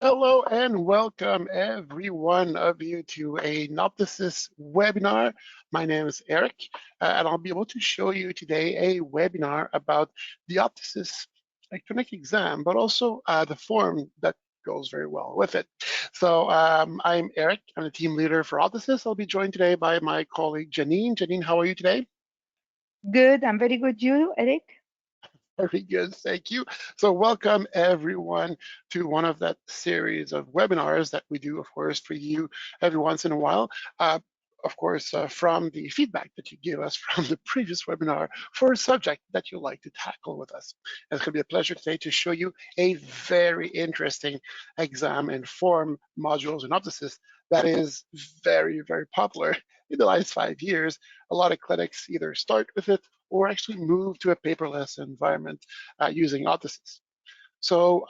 Hello and welcome every one of you to a Optosys webinar. My name is Eric, and I'll be able to show you today a webinar about the Optosys electronic exam, but also the form that goes very well with it. So I'm Eric. I'm the team leader for Optosys. I'll be joined today by my colleague Janine. Janine, how are you today? Good. I'm very good. You, Eric? Very good, thank you. So welcome everyone to one of that series of webinars that we do, of course, for you every once in a while. Of course, from the feedback that you give us from the previous webinar for a subject that you like to tackle with us. And it's going to be a pleasure today to show you a very interesting exam and form modules in Optosys that is very, very popular in the last 5 years. A lot of clinics either start with it or actually move to a paperless environment using Optosys. So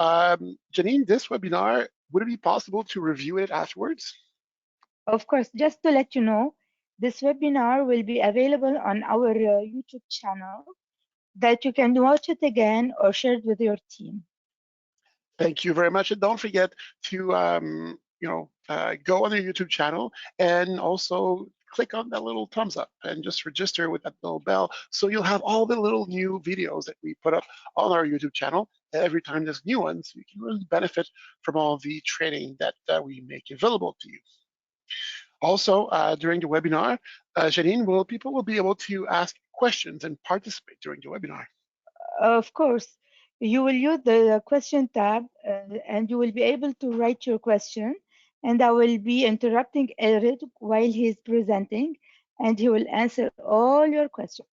Janine, this webinar, would it be possible to review it afterwards? Of course, just to let you know, this webinar will be available on our YouTube channel that you can watch it again or share it with your team. Thank you very much. And don't forget to go on their YouTube channel and also click on that little thumbs up and just register with that little bell. So you'll have all the little new videos that we put up on our YouTube channel every time there's new ones. You can really benefit from all the training that we make available to you. Also, during the webinar, Janine, people will be able to ask questions and participate during the webinar. Of course, you will use the question tab and you will be able to write your question. And I will be interrupting Eric while he's presenting, and he will answer all your questions.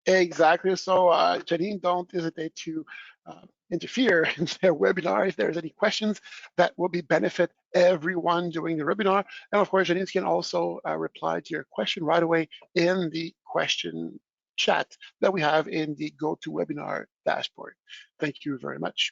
Exactly. So, Janine, don't hesitate to interfere in their webinar if there's any questions that will be benefit everyone during the webinar. And of course, Janine can also reply to your question right away in the question chat that we have in the GoToWebinar dashboard. Thank you very much.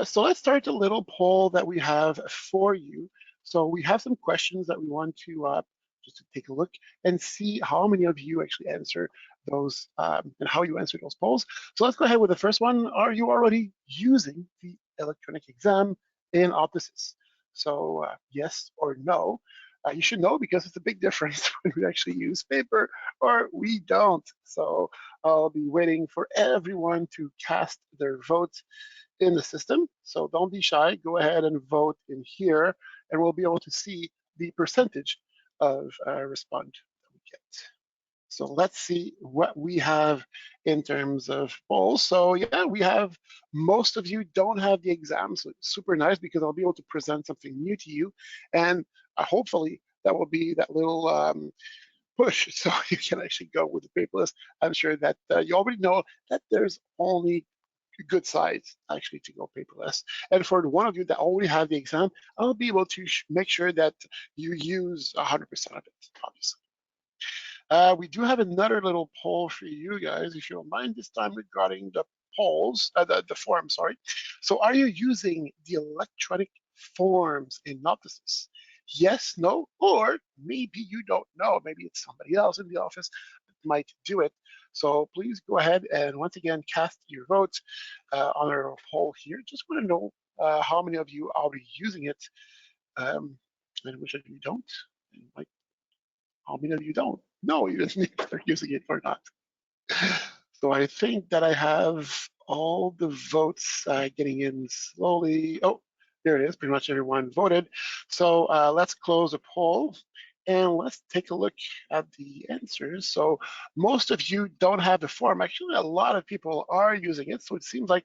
So let's start a little poll that we have for you. So we have some questions that we want to just to take a look and see how many of you actually answer those and how you answer those polls. So let's go ahead with the first one. Are you already using the electronic exam in Optosys? So yes or no. You should know because it's a big difference when we actually use paper or we don't. So I'll be waiting for everyone to cast their vote in the system. So don't be shy, go ahead and vote in here and we'll be able to see the percentage of respond that we get. So let's see what we have in terms of polls. So yeah, we have, most of you don't have the exam, so it's super nice because I'll be able to present something new to you. And hopefully that will be that little push so you can actually go with the paperless. I'm sure that you already know that there's only good sides actually to go paperless. And for the one of you that already have the exam, I'll be able to make sure that you use 100% of it, obviously. We do have another little poll for you guys, if you don't mind, this time regarding the polls, the form, sorry. So are you using the electronic forms in Optosys? Yes, no, or maybe you don't know. Maybe it's somebody else in the office that might do it. So please go ahead and once again cast your votes on our poll here. Just want to know how many of you are already using it, and which of you don't, and like how many of you don't know even if they're using it or not. So I think that I have all the votes getting in slowly. Oh, there it is. Pretty much everyone voted. So let's close the poll and let's take a look at the answers. So most of you don't have the form. Actually, a lot of people are using it. So it seems like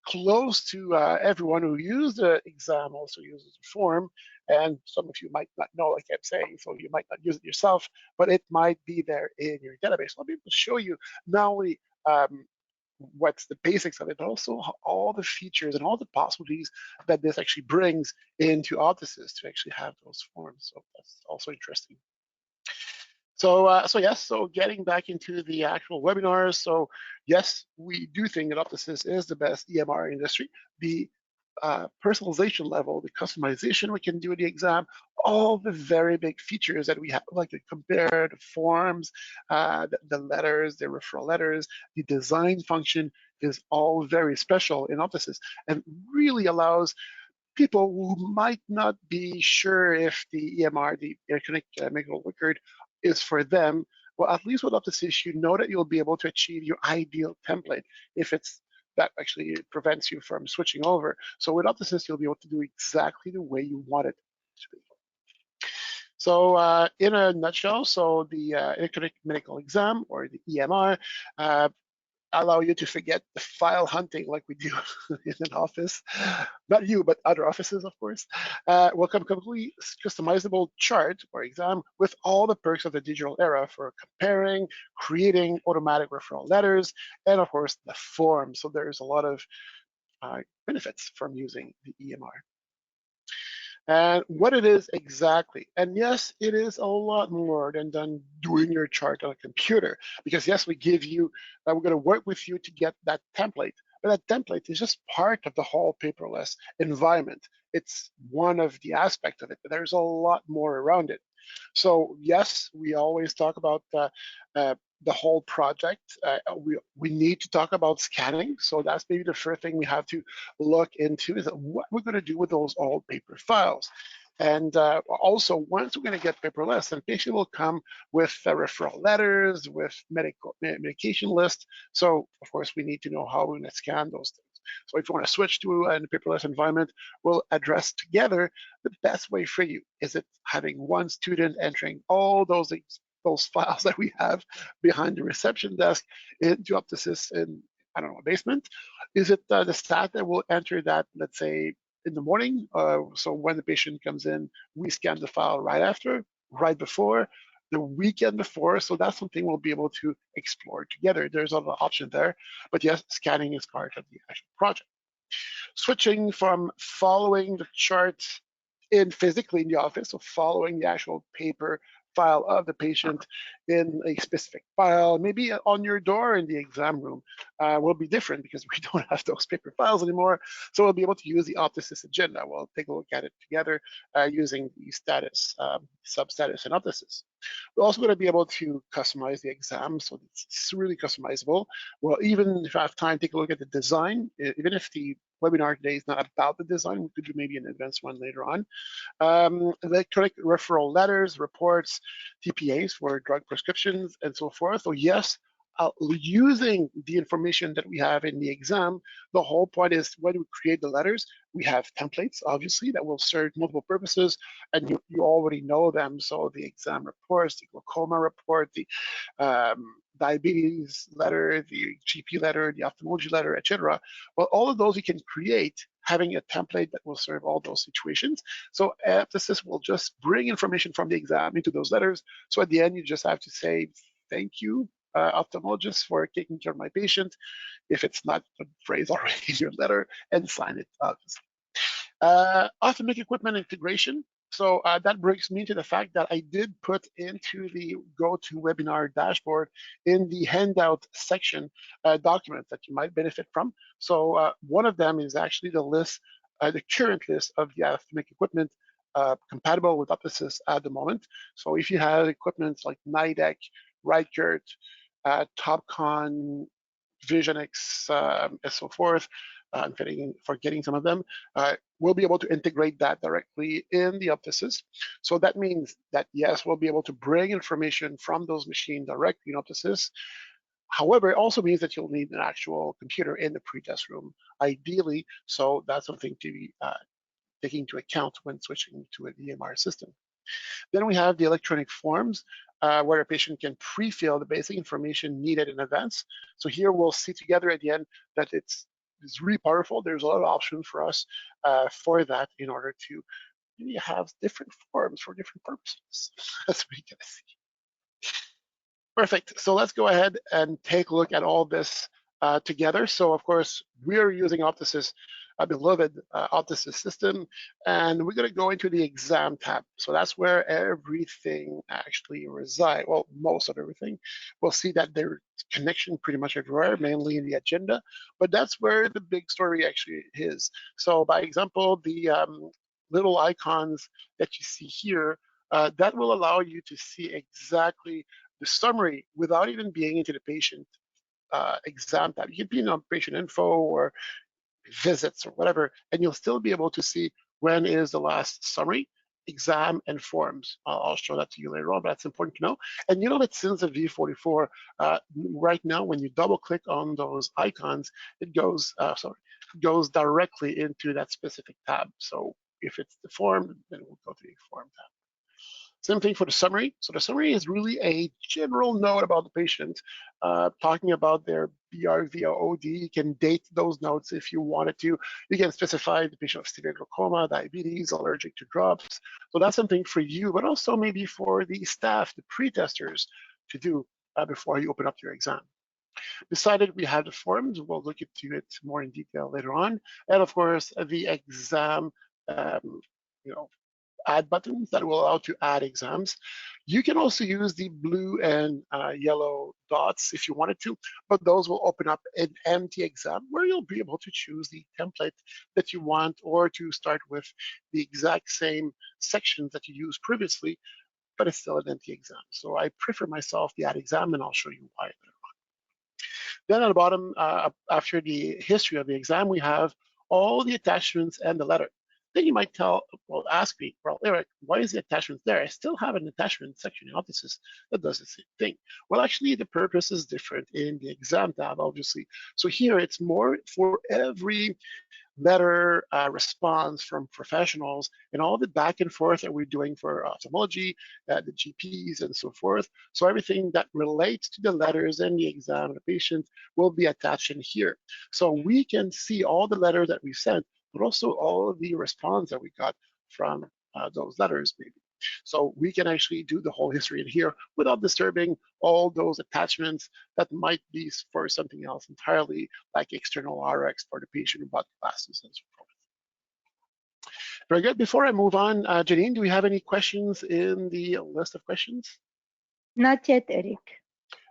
close to everyone who used the exam also uses the form. And some of you might not know, like I'm saying, so you might not use it yourself, but it might be there in your database. I'll be able to show you not only what's the basics of it, but also all the features and all the possibilities that this actually brings into Optosys to actually have those forms. So that's also interesting. So yes, so getting back into the actual webinars. So yes, we do think that Optosys is the best EMR industry. The personalization level, the customization we can do in the exam, all the very big features that we have, like the compare, the forms, the letters, the referral letters, the design function is all very special in Optosys and really allows people who might not be sure if the EMR, the electronic medical record, is for them, well, at least with Optosys, you know that you'll be able to achieve your ideal template if it's that actually prevents you from switching over. So with Optosys, you'll be able to do exactly the way you want it to be. So in a nutshell, so the electronic medical exam, or the EMR, allow you to forget the file hunting like we do in an office. Not you, but other offices, of course. Welcome completely customizable chart or exam with all the perks of the digital era for comparing, creating automatic referral letters, and of course the form. So there's a lot of benefits from using the EMR. And what it is exactly. And yes, it is a lot more than doing your chart on a computer. Because yes, we give you, we're going to work with you to get that template. But that template is just part of the whole paperless environment. It's one of the aspects of it, but there's a lot more around it. So yes, we always talk about the whole project. We need to talk about scanning. So that's maybe the first thing we have to look into, is what we're going to do with those old paper files. And also, once we're going to get paperless, then patient will come with referral letters, with medication list. So of course, we need to know how we're going to scan those things. So if you want to switch to a paperless environment, we'll address together the best way for you. Is it having one student entering all those files that we have behind the reception desk into Optosys in, I don't know, a basement? Is it the staff that will enter that, let's say, in the morning? So when the patient comes in, we scan the file right after, right before, the weekend before. So that's something we'll be able to explore together. There's other option there, but yes, scanning is part of the actual project. Switching from following the charts in physically in the office, so following the actual paper file of the patient in a specific file, maybe on your door in the exam room, will be different because we don't have those paper files anymore. So we'll be able to use the Optosys agenda. We'll take a look at it together using the status, sub-status, and Optosys. We're also going to be able to customize the exam, so it's really customizable. Well, even if I have time, take a look at the design. Even if the webinar today is not about the design, we could do maybe an advanced one later on. Electronic referral letters, reports, TPAs for drug prescriptions, and so forth. So yes, using the information that we have in the exam, the whole point is when we create the letters, we have templates, obviously, that will serve multiple purposes, and you already know them. So the exam reports, the glaucoma report, the diabetes letter, the GP letter, the ophthalmology letter, etc. Well, all of those you can create having a template that will serve all those situations. So Optosys will just bring information from the exam into those letters. So at the end, you just have to say, thank you, ophthalmologist, for taking care of my patient, if it's not a phrase already in your letter, and sign it, obviously. Automatic equipment integration. So that brings me to the fact that I did put into the GoToWebinar dashboard in the handout section documents that you might benefit from. So one of them is actually the list, the current list of the automatic equipment compatible with Optosys at the moment. So if you have equipment like NIDEC, Reichert, Topcon, Visionix, and so forth, I'm forgetting some of them, we'll be able to integrate that directly in the Optosys. So that means that, yes, we'll be able to bring information from those machines directly in Optosys. However, it also means that you'll need an actual computer in the pre-test room, ideally. So that's something to be taking into account when switching to an EMR system. Then we have the electronic forms where a patient can pre-fill the basic information needed in advance. So here we'll see together at the end that it's really powerful. There's a lot of options for us for that in order to really have different forms for different purposes, as we can see. Perfect. So let's go ahead and take a look at all this together. So of course, we're using Optosys, a beloved Optosys system, and we're going to go into the exam tab. So that's where everything actually resides. Well, most of everything. We'll see that there's connection pretty much everywhere, mainly in the agenda, but that's where the big story actually is. So by example, the little icons that you see here, that will allow you to see exactly the summary without even being into the patient exam tab. You can be on patient info or visits or whatever, and you'll still be able to see when is the last summary, exam, and forms. I'll show that to you later on, but that's important to know. And you know that since the V44, right now, when you double click on those icons, it goes directly into that specific tab. So if it's the form, then we'll go to the form tab. Same thing for the summary. So the summary is really a general note about the patient, talking about their BRV or OD. You can date those notes if you wanted to. You can specify the patient of severe glaucoma, diabetes, allergic to drops. So that's something for you, but also maybe for the staff, the pre-testers, to do before you open up your exam. Decided we have the forms. We'll look into it more in detail later on. And of course, the exam, you know, add buttons that will allow to add exams. You can also use the blue and yellow dots if you wanted to, but those will open up an empty exam where you'll be able to choose the template that you want or to start with the exact same sections that you used previously, but it's still an empty exam. So I prefer myself the add exam, and I'll show you why. Then at the bottom, after the history of the exam, we have all the attachments and the letter. Then you might ask me, well, Eric, why is the attachment there? I still have an attachment section in Optosys that does the same thing. Well, actually, the purpose is different in the exam tab, obviously. So here, it's more for every letter response from professionals and all the back and forth that we're doing for ophthalmology, the GPs and so forth. So everything that relates to the letters and the exam of the patient will be attached in here. So we can see all the letters that we sent, but also all of the response that we got from those letters maybe. So we can actually do the whole history in here without disturbing all those attachments that might be for something else entirely, like external RX for the patient who bought glasses and so forth. Very good. Before I move on, Janine, do we have any questions in the list of questions? Not yet, Eric.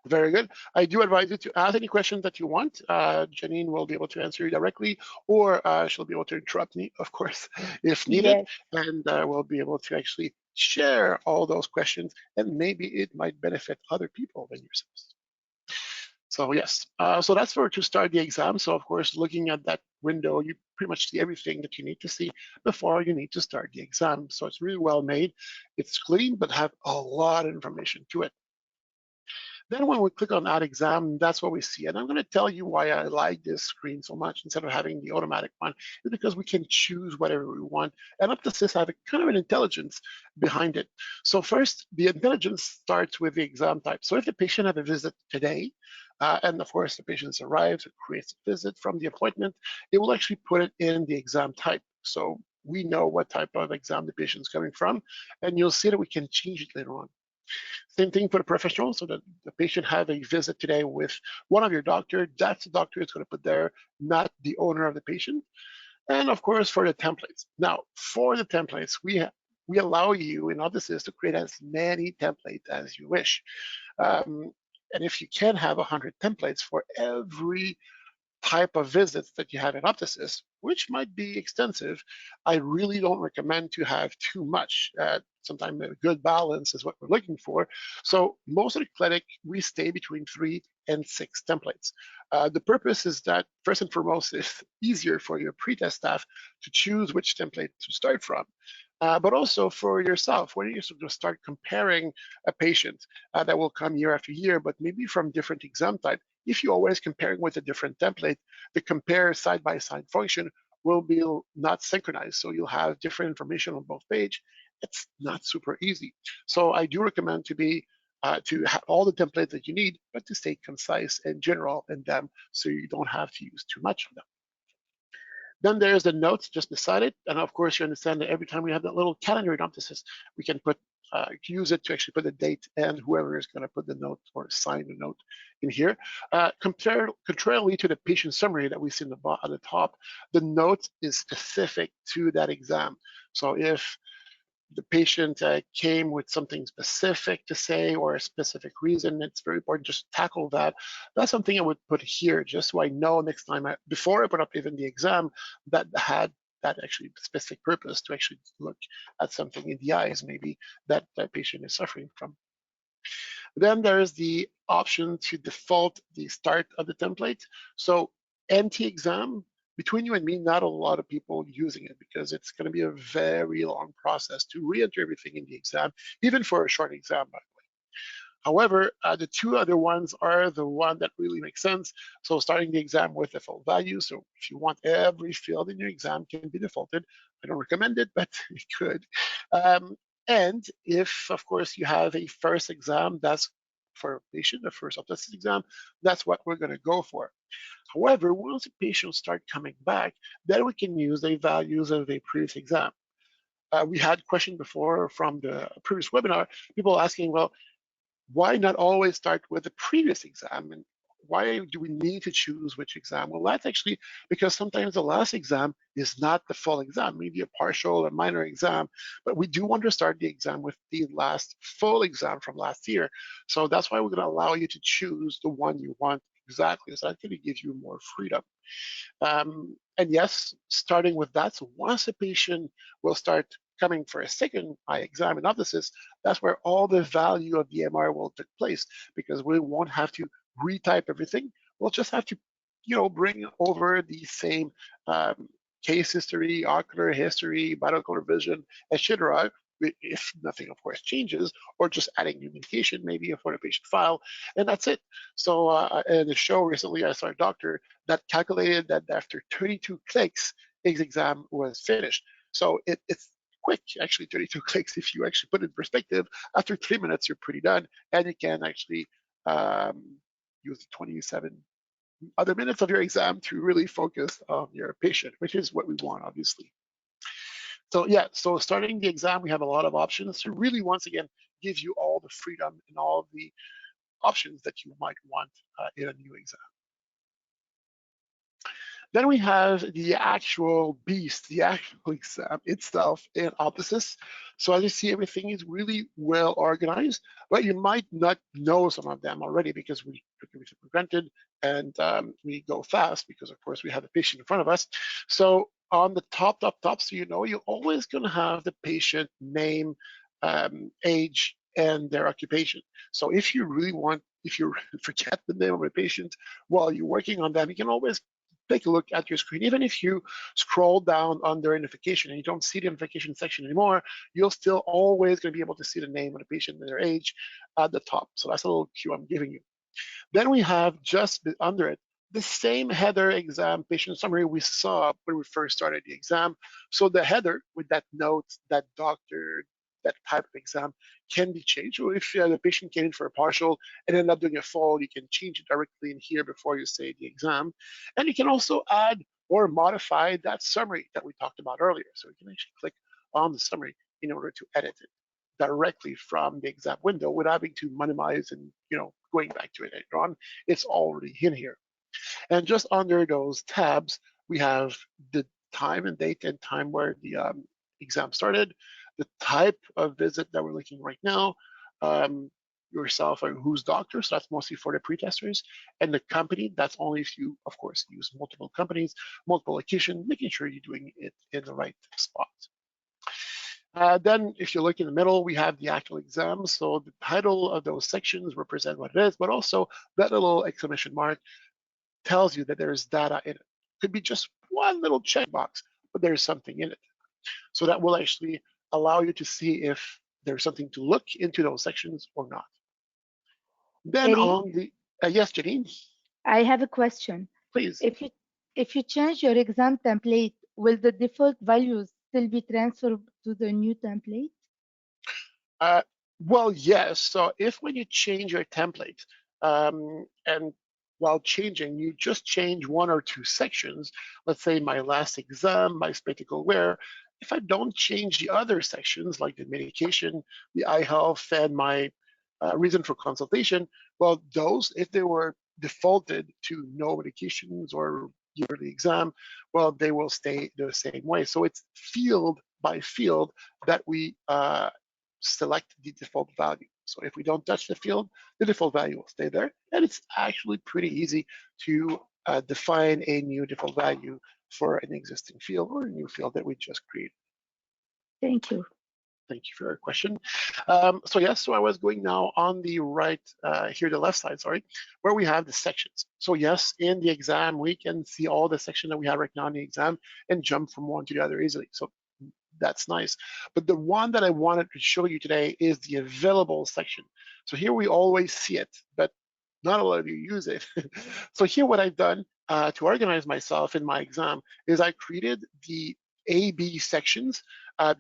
Very good. I do advise you to ask any questions that you want. Janine will be able to answer you directly, or she'll be able to interrupt me, of course, if needed, Yes. and we'll be able to actually share all those questions, and maybe it might benefit other people than yourselves. So yes, so that's for to start the exam. So of course, looking at that window, you pretty much see everything that you need to see before you need to start the exam. So it's really well made. It's clean, but have a lot of information to it. Then when we click on Add Exam, that's what we see. And I'm going to tell you why I like this screen so much instead of having the automatic one, is because we can choose whatever we want. And Optosys have a kind of an intelligence behind it. So first, the intelligence starts with the exam type. So if the patient have a visit today, and of course the patient arrives, it creates a visit from the appointment, it will actually put it in the exam type. So we know what type of exam the patient is coming from, and you'll see that we can change it later on. Same thing for the professional, so that the patient have a visit today with one of your doctor, that's the doctor is going to put there, not the owner of the patient. And of course, for the templates. Now, for the templates, we allow you in Optosys to create as many templates as you wish. And if you can have 100 templates for every type of visits that you have in Optosys, which might be extensive, I really don't recommend to have too much. Sometimes a good balance is what we're looking for. So most of the clinic, we stay between 3 and 6 templates. The purpose is that, first and foremost, it's easier for your pre-test staff to choose which template to start from. But also for yourself, when you're going to start comparing a patient that will come year after year, but maybe from different exam type, if you're always comparing with a different template, the compare side-by-side function will be not synchronized. So you'll have different information on both pages. It's not super easy. So I do recommend to have all the templates that you need, but to stay concise and general in them so you don't have to use too much of them. Then there's the notes just beside it. And of course, you understand that every time we have that little calendar in Optosys, we can use it to actually put the date and whoever is going to put the note or sign the note in here. Contrarily to the patient summary that we see at the top, the note is specific to that exam. So if the patient came with something specific to say or a specific reason, it's very important just to tackle that. That's something I would put here just so I know next time, before I put up even the exam, that had that actually specific purpose to actually look at something in the eyes maybe that that patient is suffering from. Then there's the option to default the start of the template. So empty exam between you and me, not a lot of people using it because it's going to be a very long process to re-enter everything in the exam, even for a short exam. However, the two other ones are the one that really makes sense. So starting the exam with default value. So if you want every field in your exam can be defaulted, I don't recommend it, but you could. Um, and if, of course, you have a first exam, that's for a patient, the first Optosys exam, that's what we're going to go for. However, once the patients start coming back, then we can use the values of a previous exam. We had a question before from the previous webinar, people asking, well, why not always start with the previous exam? And why do we need to choose which exam? Well, that's actually because sometimes the last exam is not the full exam, maybe a partial or minor exam, but we do want to start the exam with the last full exam from last year. So that's why we're going to allow you to choose the one you want exactly. So that's going to give you more freedom. And yes, starting with that, so once a patient will start coming for a second eye exam in Optosys, that's where all the value of the MR will take place because we won't have to retype everything. We'll just have to, bring over the same case history, ocular history, binocular vision, etc. If nothing, of course, changes, or just adding new medication maybe for the patient file, and that's it. So in a show recently, I saw a doctor that calculated that after 32 clicks, his exam was finished. So it's quick, actually, 32 clicks. If you actually put it in perspective, after 3 minutes, you're pretty done, and you can actually use the 27 other minutes of your exam to really focus on your patient, which is what we want, obviously. So yeah, so starting the exam, we have a lot of options to really, once again, give you all the freedom and all the options that you might want in a new exam. Then we have the actual beast, the actual exam itself in Optosys. So as you see, everything is really well organized, but you might not know some of them already because we took everything for granted and we go fast because, of course, we have the patient in front of us. So on the top, so you're always going to have the patient name, age, and their occupation. So if you really want, if you forget the name of a patient while you're working on them, you can always take a look at your screen. Even if you scroll down under identification and you don't see the identification section anymore, you're still always going to be able to see the name of the patient and their age at the top. So that's a little cue I'm giving you. Then we have just under it the same header exam patient summary we saw when we first started the exam. So the header with that note, that doctor, that type of exam can be changed. Or if the patient came in for a partial and ended up doing a full, you can change it directly in here before you say the exam. And you can also add or modify that summary that we talked about earlier. So you can actually click on the summary in order to edit it directly from the exam window without having to minimize and going back to it later on. It's already in here. And just under those tabs, we have the time and date and time where the exam started, the type of visit that we're looking right now, yourself or who's doctor, so that's mostly for the pretesters, and the company, that's only if you, of course, use multiple companies, multiple location, making sure you're doing it in the right spot. Then if you look in the middle, we have the actual exam. So the title of those sections represent what it is, but also that little exclamation mark tells you that there's data in it. Could be just one little checkbox, but there's something in it. So that will actually allow you to see if there's something to look into those sections or not. Then Eddie, on the, yes, Janine, I have a question. please. If you change your exam template, will the default values still be transferred to the new template? Uh, well, yes. So if when you change your template, and while changing, you just change one or two sections, let's say my last exam, my spectacle wear, if I don't change the other sections like the medication, the eye health, and my reason for consultation, well, those, if they were defaulted to no medications or yearly exam, well, they will stay the same way. So it's field by field that we select the default value. So if we don't touch the field, the default value will stay there. And it's actually pretty easy to define a new default value for an existing field or a new field that we just created. Thank you. Thank you for your question. So yes, so I was going now on the right, here, the left side, sorry, where we have the sections. So yes, in the exam, we can see all the section that we have right now in the exam and jump from one to the other easily. So that's nice. But the one that I wanted to show you today is the available section. So here we always see it, but not a lot of you use it. So here what I've done to organize myself in my exam is I created the A, B sections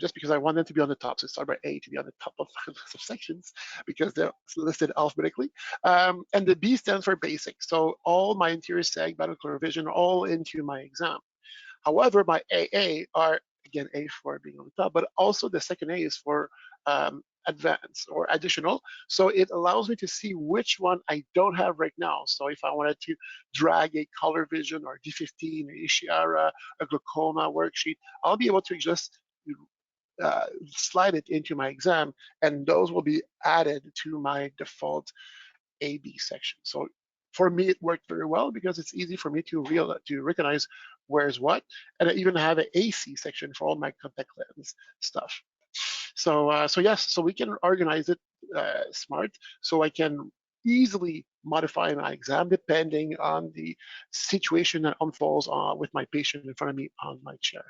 just because I want them to be on the top. So start by A to be on the top of the sections because they're listed alphabetically. And the B stands for basic. So all my interior seg, binocular vision, all into my exam. However, my AA are, again, A for being on the top, but also the second A is for advanced or additional. So it allows me to see which one I don't have right now. So if I wanted to drag a color vision or D15 or Ishiara, a glaucoma worksheet, I'll be able to just slide it into my exam, and those will be added to my default A/B section. So for me, it worked very well because it's easy for me to recognize where's what, and I even have an AC section for all my contact lens stuff. So yes, so we can organize it smart, so I can easily modify my exam depending on the situation that unfolds with my patient in front of me on my chair.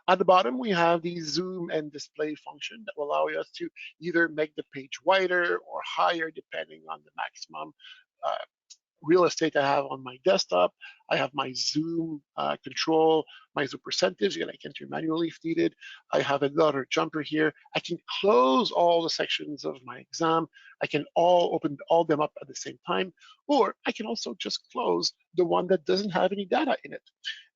At the bottom, we have the zoom and display function that will allow us to either make the page wider or higher depending on the maximum uh, real estate I have on my desktop. I have my zoom control, my zoom percentage, and I can enter manually if needed. I have another jumper here. I can close all the sections of my exam. I can open all them up at the same time, or I can also just close the one that doesn't have any data in it.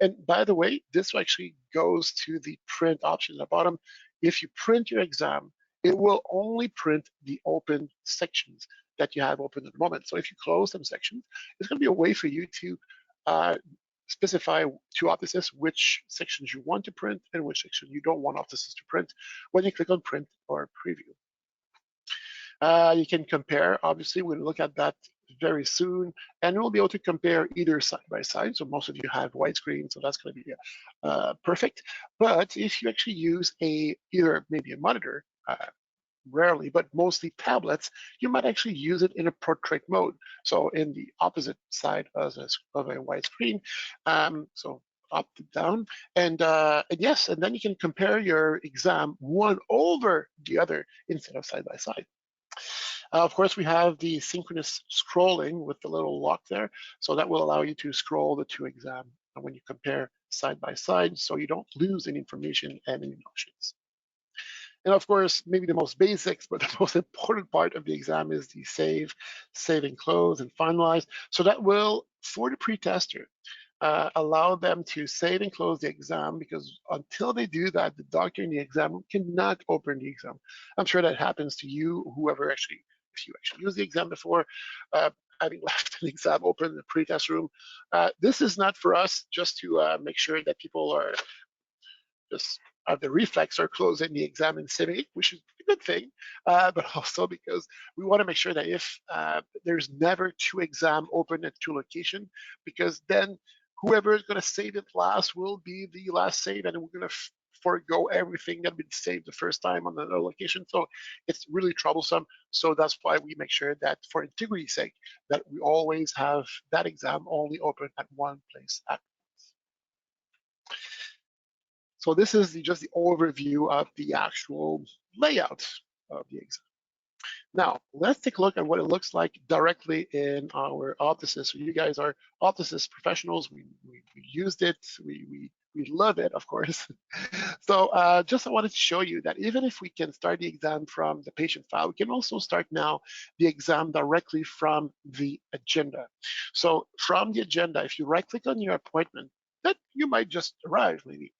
And by the way, this actually goes to the print option at the bottom. If you print your exam, it will only print the open sections that you have open at the moment. So if you close some sections, it's going to be a way for you to uh, specify to Optosys which sections you want to print and which section you don't want Optosys to print when you click on print or preview. You can compare, obviously, we'll look at that very soon, and we'll be able to compare either side by side. So most of you have widescreen, so that's going to be perfect. But if you actually use either maybe a monitor, rarely, but mostly tablets, you might actually use it in a portrait mode. So in the opposite side of a widescreen, so up to down, and yes, and then you can compare your exam one over the other instead of side by side. Of course, we have the synchronous scrolling with the little lock there. So that will allow you to scroll the two exams when you compare side by side, so you don't lose any information and any notions. And of course, maybe the most basics, but the most important part of the exam is the save and close and finalize. So that will, for the pre-tester, allow them to save and close the exam, because until they do that, the doctor in the exam cannot open the exam. I'm sure that happens to you, whoever actually, if you actually used the exam before, having left an exam open in the pre-test room. This is not for us just to make sure that people are just the reflex are closing the exam and saving it, which is a good thing, but also because we want to make sure that if there's never two exam open at two location, because then whoever is going to save it last will be the last save, and we're going to forego everything that had been saved the first time on another location. So it's really troublesome. So that's why we make sure that for integrity's sake, that we always have that exam only open at one place at once. So this is just the overview of the actual layout of the exam. Now, let's take a look at what it looks like directly in our Optosys. So you guys are Optosys professionals. We used it. We love it, of course. So just I wanted to show you that even if we can start the exam from the patient file, we can also start now the exam directly from the agenda. So from the agenda, if you right-click on your appointment, that you might just arrive maybe,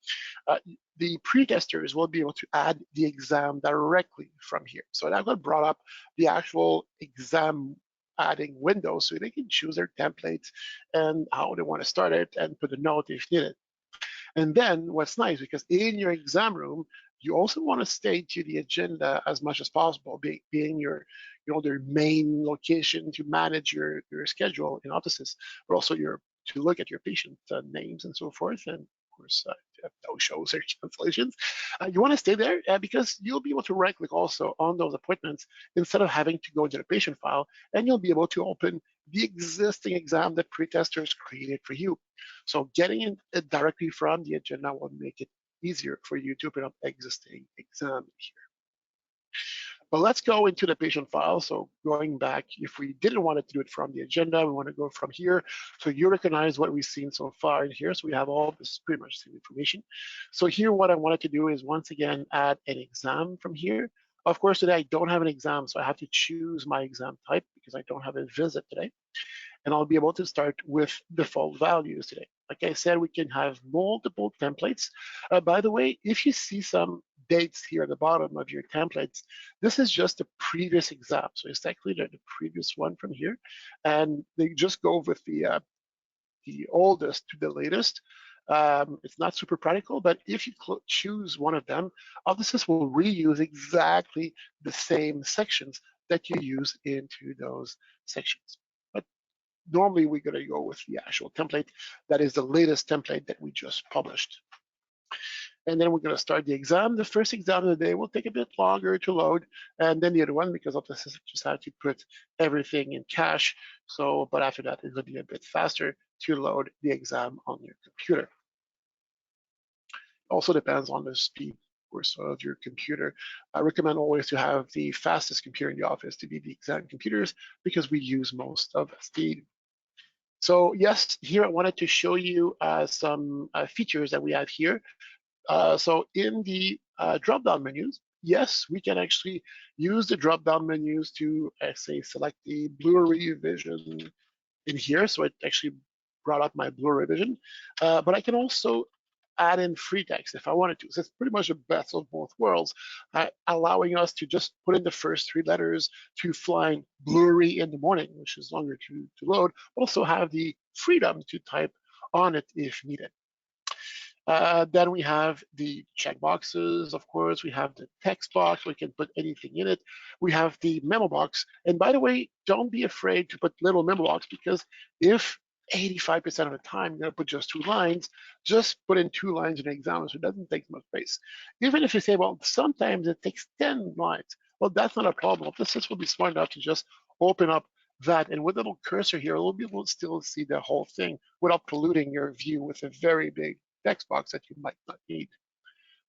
the pre-testers will be able to add the exam directly from here. So that got brought up the actual exam adding window, so they can choose their templates and how they want to start it and put a note if needed. And then what's nice, because in your exam room, you also want to stay to the agenda as much as possible, being your, their main location to manage your schedule in Optosys, but also to look at your patient names and so forth, and course, no shows or cancellations. You want to stay there because you'll be able to right-click also on those appointments instead of having to go into the patient file, and you'll be able to open the existing exam that pretesters created for you. So getting it directly from the agenda will make it easier for you to open up existing exam here. But let's go into the patient file. So going back, if we didn't want to do it from the agenda, we want to go from here. So you recognize what we've seen so far in here. So we have all this pretty much the same information. So here, what I wanted to do is once again, add an exam from here. Of course, today I don't have an exam, so I have to choose my exam type because I don't have a visit today. And I'll be able to start with default values today. Like I said, we can have multiple templates. By the way, if you see some dates here at the bottom of your templates, this is just the previous exam. So it's actually the previous one from here. And they just go with the oldest to the latest. It's not super practical, but if you choose one of them, Optosys will reuse exactly the same sections that you use into those sections. But normally we're going to go with the actual template that is the latest template that we just published. And then we're going to start the exam. The first exam of the day will take a bit longer to load, and then the other one, because Optosys just had to put everything in cache. So, but after that, it's going to be a bit faster to load the exam on your computer. Also depends on the speed, of course, of your computer. I recommend always to have the fastest computer in the office to be the exam computers because we use most of speed. So yes, here I wanted to show you some features that we have here. So in the drop-down menus, yes, we can actually use the drop-down menus to, say, select the Blu-ray vision in here. So it actually brought up my Blu-ray vision. But I can also add in free text if I wanted to. So it's pretty much the best of both worlds, allowing us to just put in the first three letters to flying Blu-ray in the morning, which is longer to load, but also have the freedom to type on it if needed. Then we have the checkboxes, of course. We have the text box. We can put anything in it. We have the memo box. And by the way, don't be afraid to put little memo box because if 85% of the time you're going to put just 2 lines, just put in 2 lines in an exam so it doesn't take much space. Even if you say, well, sometimes it takes 10 lines, well, that's not a problem. This will be smart enough to just open up that, and with a little cursor here, we'll be able to still see the whole thing without polluting your view with a very big text box that you might not need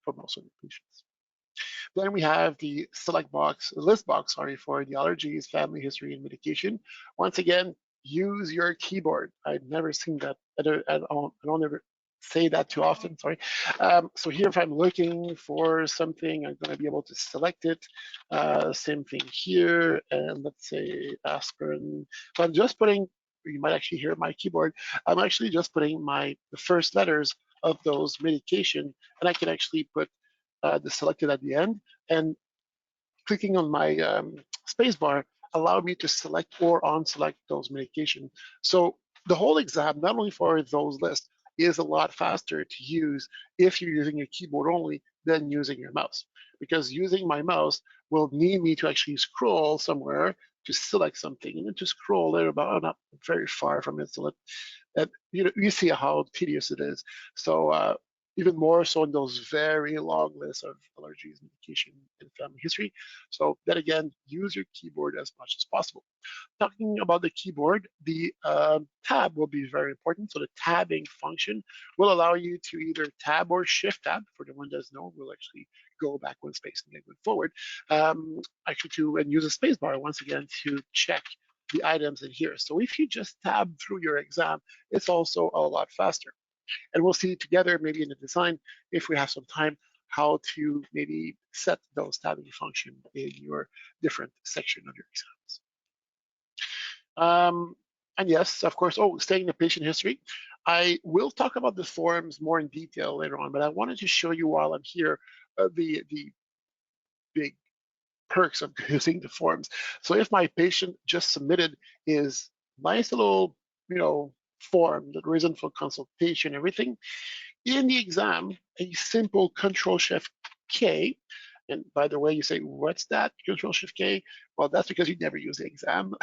for most of your patients. Then we have the select box, list box, sorry, for the allergies, family history, and medication. Once again, use your keyboard. I've never seen that. I don't ever say that too often, sorry. So here, if I'm looking for something, I'm gonna be able to select it. Same thing here, and let's say aspirin. So I'm just putting, you might actually hear my keyboard, I'm actually just putting the first letters of those medication, and I can actually put the selected at the end, and clicking on my spacebar allowed me to select or unselect those medications. So the whole exam, not only for those lists, is a lot faster to use if you're using your keyboard only than using your mouse. Because using my mouse will need me to actually scroll somewhere to select something and then to scroll there about not very far from it. So that you see how tedious it is. So even more so in those very long lists of allergies, medication, and family history. So then again, use your keyboard as much as possible. Talking about the keyboard, the tab will be very important. So the tabbing function will allow you to either tab or shift tab. For the one that doesn't know, we'll actually go back one space and then go forward. And use a space bar once again to check the items in here. So if you just tab through your exam, it's also a lot faster. And we'll see together, maybe in the design, if we have some time, how to maybe set those tabbing function in your different section of your exams. And yes, of course, staying in the patient history. I will talk about the forms more in detail later on, but I wanted to show you while I'm here the big perks of using the forms. So if my patient just submitted his nice little, form, the reason for consultation, everything, in the exam, a simple Control-Shift-K, and by the way, you say, what's that, Control-Shift-K? Well, that's because you never use the exam.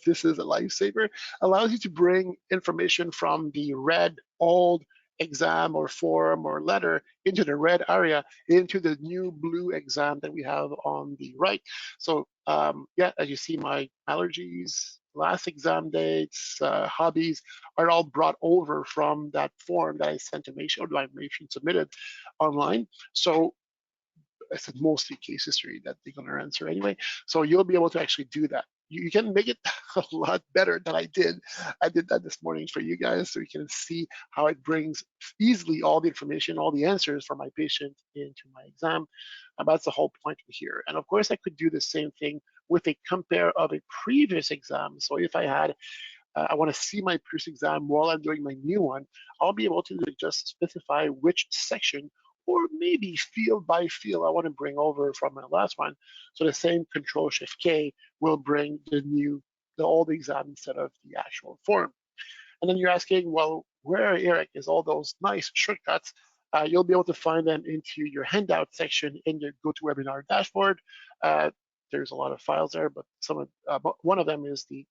This is a lifesaver. Allows you to bring information from the red, old exam or form or letter into the red area into the new blue exam that we have on the right. So yeah, as you see, my allergies, last exam dates, hobbies are all brought over from that form that I sent to Mation, or my Mation submitted online. So I said mostly case history that they're going to answer anyway. So you'll be able to actually do that. You can make it a lot better than I did. I did that this morning for you guys so you can see how it brings easily all the information, all the answers for my patient into my exam. And that's the whole point here. And of course, I could do the same thing with a compare of a previous exam. So if I had I want to see my previous exam while I'm doing my new one, I'll be able to just specify which section or maybe field by field I want to bring over from my last one. So the same Control Shift K will bring the old exam instead of the actual form. And then you're asking, well, where, Eric, is all those nice shortcuts? You'll be able to find them into your handout section in your GoToWebinar dashboard. There's a lot of files there, but one of them is the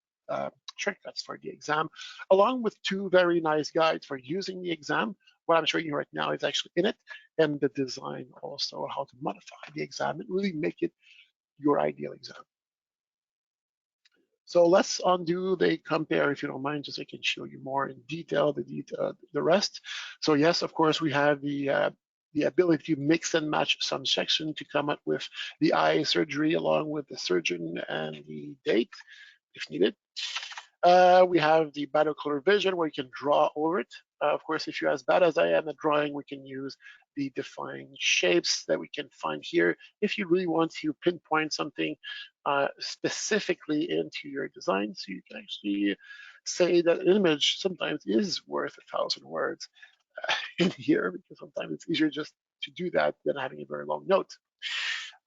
shortcuts for the exam, along with two very nice guides for using the exam. What I'm showing you right now is actually in it, and the design also, how to modify the exam and really make it your ideal exam. So let's undo the compare, if you don't mind, just so I can show you more in detail the rest. So yes, of course, we have the ability to mix and match some section to come up with the eye surgery along with the surgeon and the date if needed. We have the binocular vision where you can draw over it. Of course, if you're as bad as I am at drawing, we can use the defined shapes that we can find here. If you really want to pinpoint something specifically into your design, so you can actually say that an image sometimes is worth 1,000 words in here, because sometimes it's easier just to do that than having a very long note.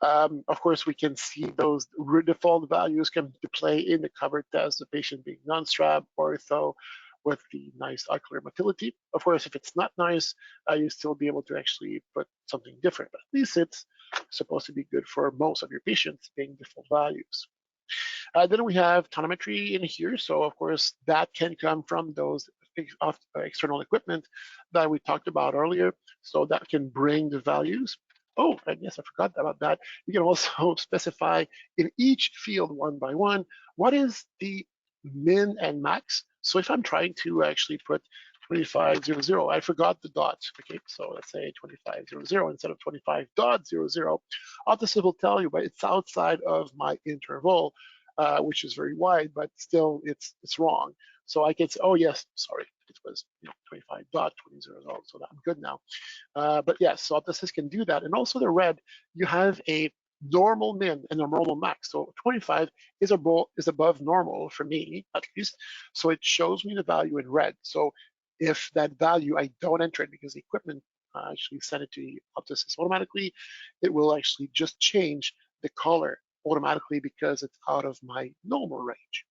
Of course, we can see those default values come to play in the cover test, the patient being non-strap, ortho, with the nice ocular motility. Of course, if it's not nice, you still be able to actually put something different, but at least it's supposed to be good for most of your patients being default values. Then we have tonometry in here. So of course, that can come from those external equipment that we talked about earlier. So that can bring the values. Oh, I guess I forgot about that. You can also specify in each field one by one, what is the min and max? So if I'm trying to actually put 2500, I forgot the dot. Okay, so let's say 2500 instead of 25.00. Optosys will tell you, but it's outside of my interval, which is very wide, but still it's wrong. So I can say, oh yes, sorry, it was 25.20, so I'm good now. But yes, so Optosys can do that. And also the red, you have a normal min and a normal max. So 25 is above normal for me, at least. So it shows me the value in red. So if that value, I don't enter it because the equipment actually sent it to Optosys automatically, it will actually just change the color automatically because it's out of my normal range.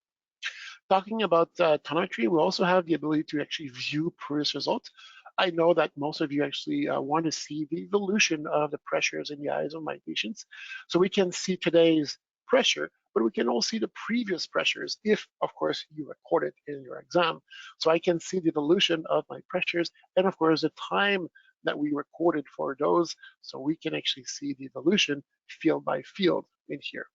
Talking about tonometry, we also have the ability to actually view previous results. I know that most of you actually want to see the evolution of the pressures in the eyes of my patients. So we can see today's pressure, but we can also see the previous pressures if, of course, you record it in your exam. So I can see the evolution of my pressures and, of course, the time that we recorded for those. So we can actually see the evolution field by field in here.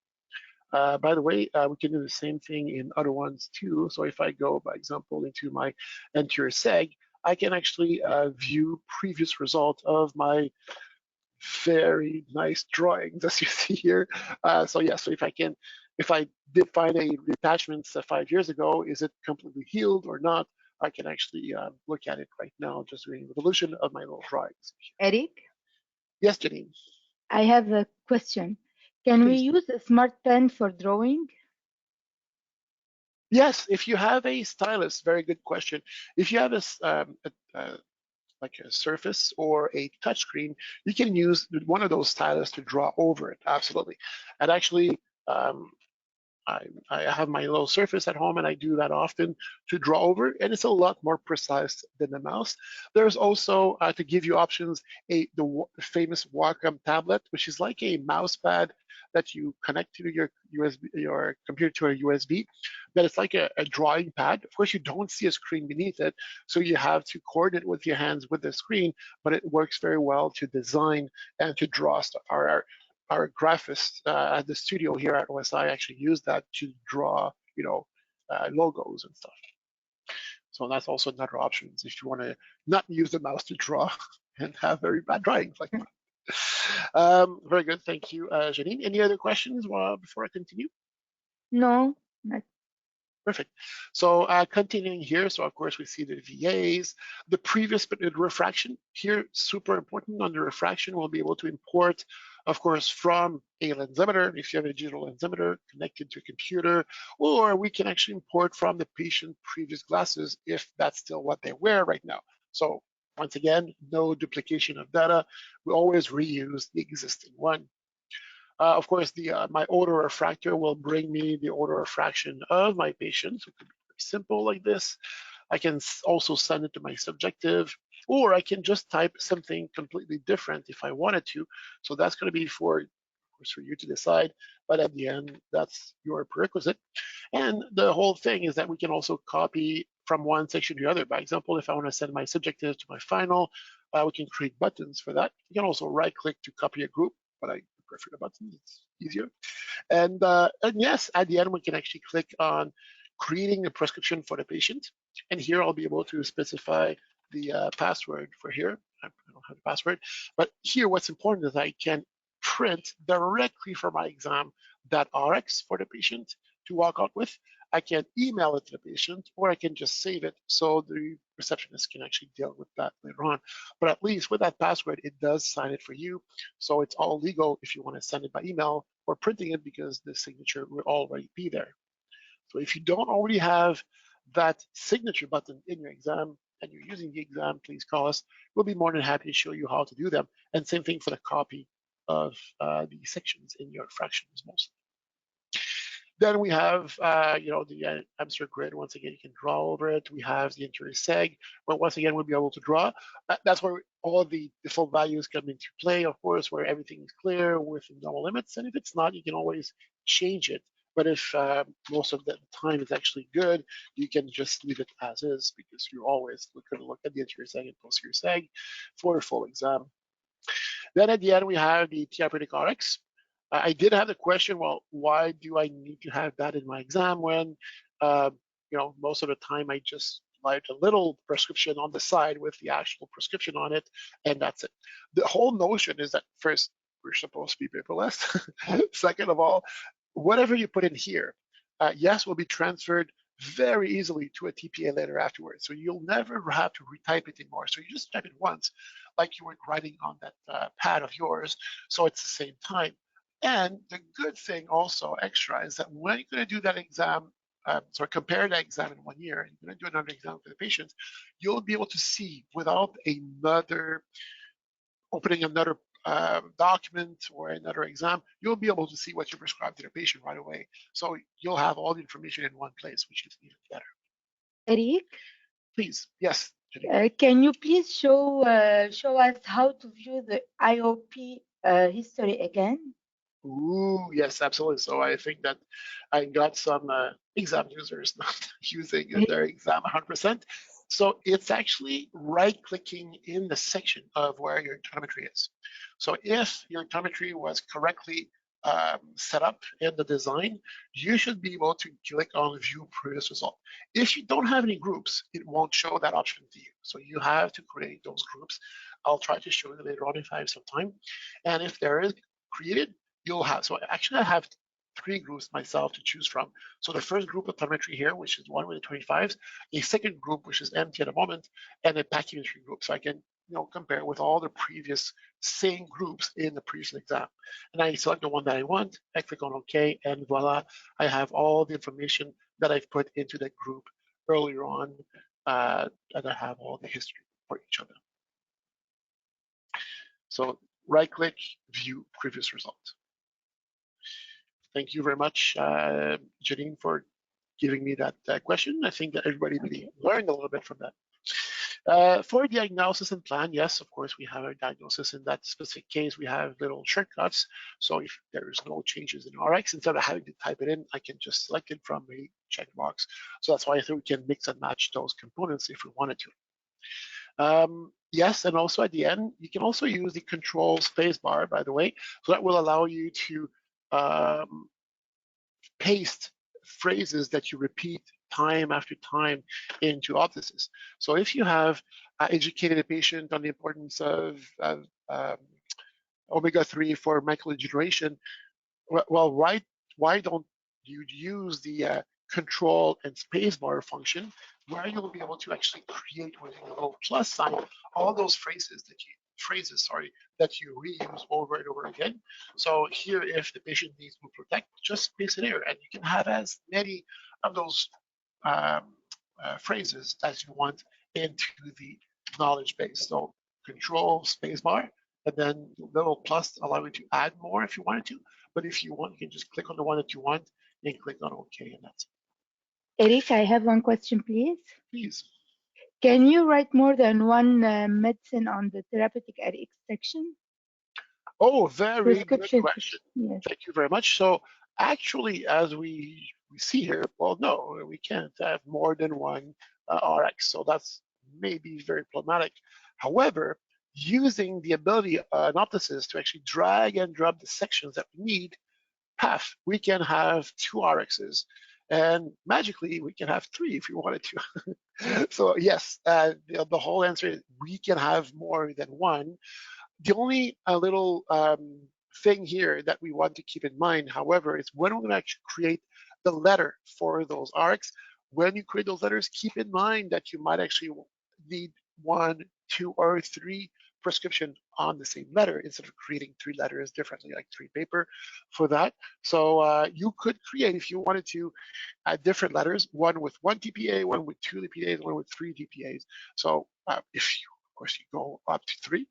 By the way, we can do the same thing in other ones too. So if I go, by example, into my anterior seg, I can actually view previous results of my very nice drawings, as you see here. So yeah, so if I did find a detachment 5 years ago, is it completely healed or not? I can actually look at it right now, just doing the evolution of my little drawings. Eric, Yes, Janine. I have a question. Can we Please. use a smart pen for drawing? Yes, if you have a stylus, very good question. If you have like a surface or a touchscreen, you can use one of those stylus to draw over it. Absolutely, and actually, I have my little surface at home and I do that often to draw over, and it's a lot more precise than the mouse. There's also, to give you options, the famous Wacom tablet, which is like a mouse pad that you connect to your computer to a USB, that it's like a drawing pad. Of course, you don't see a screen beneath it, so you have to coordinate with your hands with the screen, but it works very well to design and to draw stuff. Our graphist at the studio here at OSI actually use that to draw, logos and stuff. So that's also another option if you want to not use the mouse to draw and have very bad drawings like mine. Very good, thank you, Janine. Any other questions before I continue? No, not. Perfect. So continuing here, so of course we see the VAs, the previous refraction here, super important. On the refraction, we'll be able to import, of course, from a lensimeter, if you have a digital lensimeter connected to a computer, or we can actually import from the patient previous glasses if that's still what they wear right now. So once again, no duplication of data. We always reuse the existing one. Of course, my autorefractor will bring me the autorefraction of my patient. So it could be very simple like this. I can also send it to my subjective, or I can just type something completely different if I wanted to. So that's going to be of course, for you to decide. But at the end, that's your prerequisite. And the whole thing is that we can also copy from one section to the other. By example, if I want to send my subjective to my final, we can create buttons for that. You can also right-click to copy a group, but I prefer the buttons, it's easier. And yes, at the end, we can actually click on creating a prescription for the patient. And here I'll be able to specify the password for here. I don't have the password, but here what's important is I can print directly from my exam that RX for the patient to walk out with. I can email it to the patient, or I can just save it so the receptionist can actually deal with that later on. But at least with that password, it does sign it for you. So it's all legal if you want to send it by email or printing it, because the signature will already be there. So if you don't already have that signature button in your exam and you're using the exam, please call us. We'll be more than happy to show you how to do them. And same thing for the copy of the sections in your fractions mostly. Then we have, the Amster grid. Once again, you can draw over it. We have the interior seg, but once again, we'll be able to draw. That's where all the default values come into play, of course, where everything is clear within normal limits. And if it's not, you can always change it. But if most of the time is actually good, you can just leave it as is, because you're always going to look at the interior seg and posterior seg for a full exam. Then at the end, we have the therapeutic RX. I did have the question, well, why do I need to have that in my exam when, most of the time I just write a little prescription on the side with the actual prescription on it, and that's it. The whole notion is that first, we're supposed to be paperless. Second of all, whatever you put in here, yes, will be transferred very easily to a TPA later afterwards. So you'll never have to retype it anymore. So you just type it once, like you were writing on that pad of yours. So it's the same time. And the good thing also extra is that when you're going to do that exam, compare that exam in 1 year, and you're going to do another exam for the patients, you'll be able to see without opening another document or another exam, you'll be able to see what you prescribed to the patient right away. So you'll have all the information in one place, which is even better. Eric, Please, yes. can you please show us how to view the IOP history again? Ooh, yes, absolutely. So I think that I got some exam users not using their exam 100%. So it's actually right-clicking in the section of where your telemetry is. So if your telemetry was correctly set up in the design, you should be able to click on View Previous Result. If you don't have any groups, it won't show that option to you. So you have to create those groups. I'll try to show you later on if I have some time. And if there is created, you'll have, so actually I have 3 groups myself to choose from. So the first group of telemetry here, which is one with the 25s, a second group, which is empty at the moment, and a pachymetry group. So I can compare with all the previous same groups in the previous exam. And I select the one that I want, I click on OK, and voila, I have all the information that I've put into that group earlier on, and I have all the history for each of them. So right click, view previous result. Thank you very much, Janine, for giving me that question. I think that everybody really learned a little bit from that. For diagnosis and plan, yes, of course, we have a diagnosis. In that specific case, we have little shortcuts. So if there is no changes in RX, instead of having to type it in, I can just select it from a checkbox. So that's why I think we can mix and match those components if we wanted to. Yes, and also at the end, you can also use the control spacebar, by the way. So that will allow you to paste phrases that you repeat time after time into Optosys. So if you have educated a patient on the importance of omega-3 for macular degeneration, well, why don't you use the control and spacebar function, where you'll be able to actually create with a little plus sign all those phrases that you reuse over and over again. So here, if the patient needs to protect, just paste it here, and you can have as many of those phrases as you want into the knowledge base. So control spacebar, and then little plus allow you to add more if you wanted to. But if you want, you can just click on the one that you want and click on OK, and that's it. Eric, I have one question, please. Please. Can you write more than one medicine on the therapeutic Rx section? Oh, very good question. Yes. Thank you very much. So actually, as we see here, well, no, we can't have more than one RX. So that's maybe very problematic. However, using the ability in Optosys to actually drag and drop the sections that we need, we can have 2 RXs. And magically, we can have 3 if we wanted to. So yes, the whole answer is we can have more than one. The only little thing here that we want to keep in mind, however, is when we're going to actually create the letter for those RX, when you create those letters, keep in mind that you might actually need 1, 2, or 3 prescription on the same letter instead of creating 3 letters differently, like 3 paper for that. So you could create, if you wanted to, different letters, one with 1 TPA, one with 2 TPAs, one with 3 TPAs. So if you, of course, you go up to 3,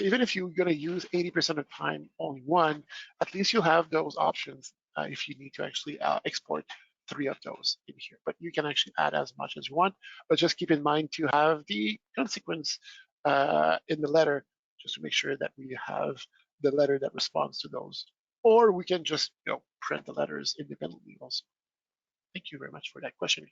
even if you're going to use 80% of the time only one, at least you'll have those options if you need to actually export 3 of those in here. But you can actually add as much as you want, but just keep in mind to have the consequence in the letter, just to make sure that we have the letter that responds to those. Or we can just print the letters independently also. Thank you very much for that question.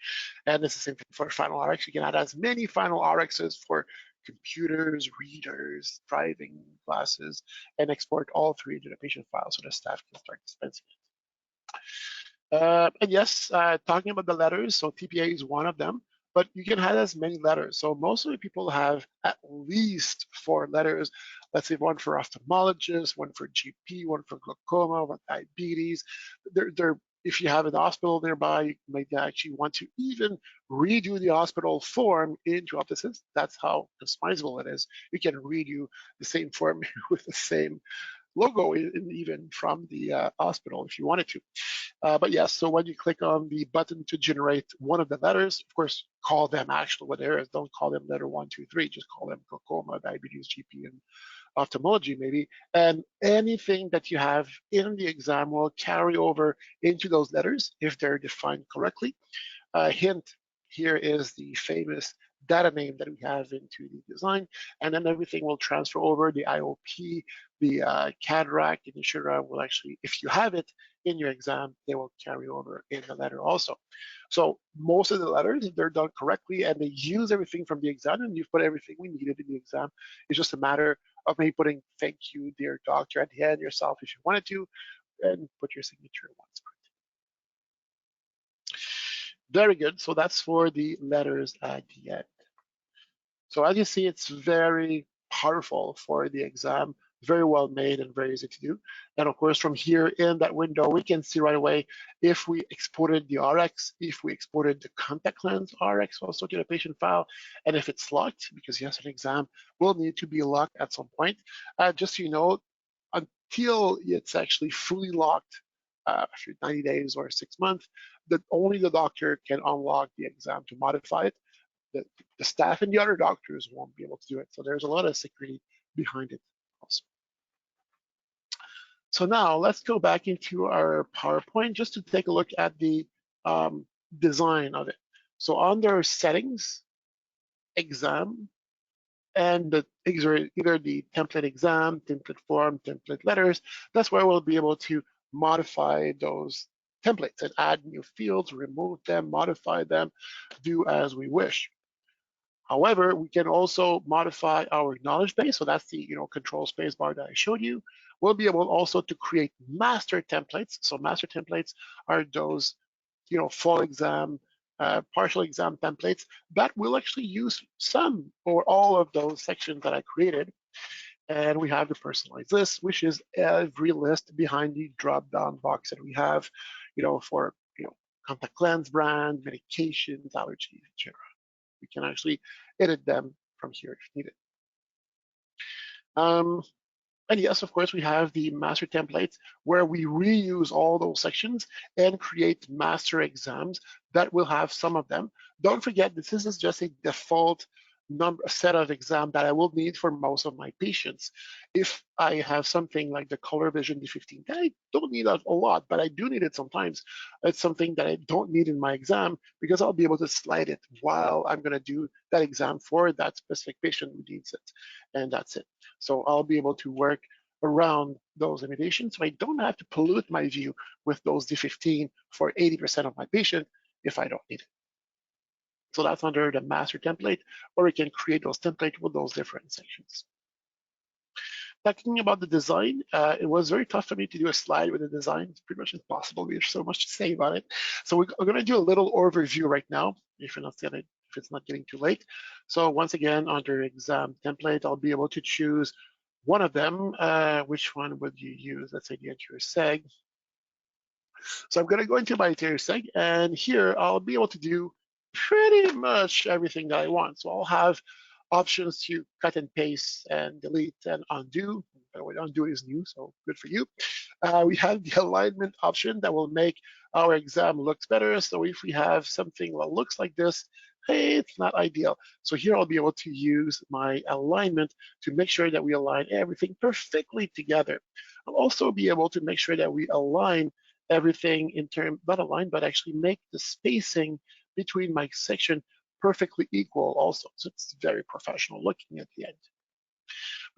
And it's the same thing for final RX. You can add as many final RXs for computers, readers, driving classes, and export all 3 into the patient file so the staff can start dispensing it. And yes, talking about the letters, so TPA is one of them, but you can have as many letters. So most of the people have at least 4 letters. Let's say 1 for ophthalmologist, 1 for GP, 1 for glaucoma, 1 for diabetes. If you have an hospital nearby, you might actually want to even redo the hospital form into Optosys. That's how customizable it is. You can redo the same form with the same logo even from the hospital if you wanted to. But yes, so when you click on the button to generate one of the letters, of course, call them actually what it is. Don't call them letter 1, 2, 3. Just call them glaucoma, diabetes, GP, and ophthalmology maybe. And anything that you have in the exam will carry over into those letters if they're defined correctly. Hint here is the famous data name that we have into the design, and then everything will transfer over. The IOP, the cataract, and Inshira will actually, if you have it in your exam, they will carry over in the letter also. So most of the letters, if they're done correctly and they use everything from the exam and you've put everything we needed in the exam, it's just a matter of maybe putting thank you, dear doctor, at the end yourself if you wanted to, and put your signature once. Very good. So that's for the letters at the end. So as you see, it's very powerful for the exam, very well made and very easy to do. And of course, from here in that window, we can see right away if we exported the RX, if we exported the contact lens RX also to the patient file, and if it's locked, because yes, an exam will need to be locked at some point. Just so you know, until it's actually fully locked after 90 days or 6 months, that only the doctor can unlock the exam to modify it. The staff and the other doctors won't be able to do it. So there's a lot of security behind it also. So now let's go back into our PowerPoint just to take a look at the design of it. So under settings, exam, and either the template exam, template form, template letters, that's where we'll be able to modify those templates and add new fields, remove them, modify them, do as we wish. However, we can also modify our knowledge base. So that's the control space bar that I showed you. We'll be able also to create master templates. So master templates are those full exam, partial exam templates that will actually use some or all of those sections that I created. And we have the personalized list, which is every list behind the drop-down box that we have, for contact lens brand, medications, allergies, etc. We can actually edit them from here if needed. And yes, of course, we have the master templates where we reuse all those sections and create master exams that will have some of them. Don't forget, this is just a default set of exams that I will need for most of my patients. If I have something like the color vision D15, that I don't need a lot, but I do need it sometimes. It's something that I don't need in my exam because I'll be able to slide it while I'm going to do that exam for that specific patient who needs it. And that's it. So I'll be able to work around those limitations. So I don't have to pollute my view with those D15 for 80% of my patient if I don't need it. So that's under the master template, or we can create those templates with those different sections. Talking about the design, it was very tough for me to do a slide with the design. It's pretty much impossible. There's so much to say about it. So we're going to do a little overview right now, if it's not getting too late. So once again, under exam template, I'll be able to choose one of them. Which one would you use? Let's say the anterior seg. So I'm going to go into my anterior seg, and here I'll be able to do pretty much everything that I want. So I'll have options to cut and paste and delete and undo. By the way, undo is new, so good for you. We have the alignment option that will make our exam looks better. So if we have something that looks like this, hey, it's not ideal. So here I'll be able to use my alignment to make sure that we align everything perfectly together. I'll also be able to make sure that we align everything in terms, not align, but actually make the spacing between my section perfectly equal also. So it's very professional looking at the end.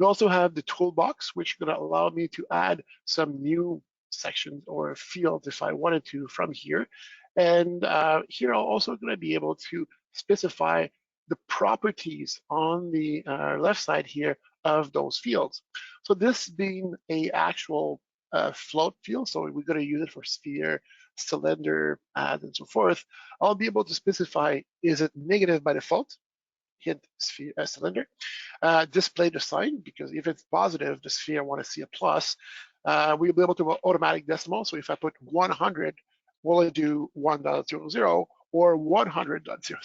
We also have the toolbox, which is going to allow me to add some new sections or fields if I wanted to from here. And here I'm also going to be able to specify the properties on the left side here of those fields. So this being a actual float field, so we're going to use it for sphere, cylinder, and so forth. I'll be able to specify, is it negative by default? Hint sphere, cylinder. Display the sign, because if it's positive, the sphere, I want to see a plus. We'll be able to automatic decimal. So if I put 100, will it do 1.00 or 100.00?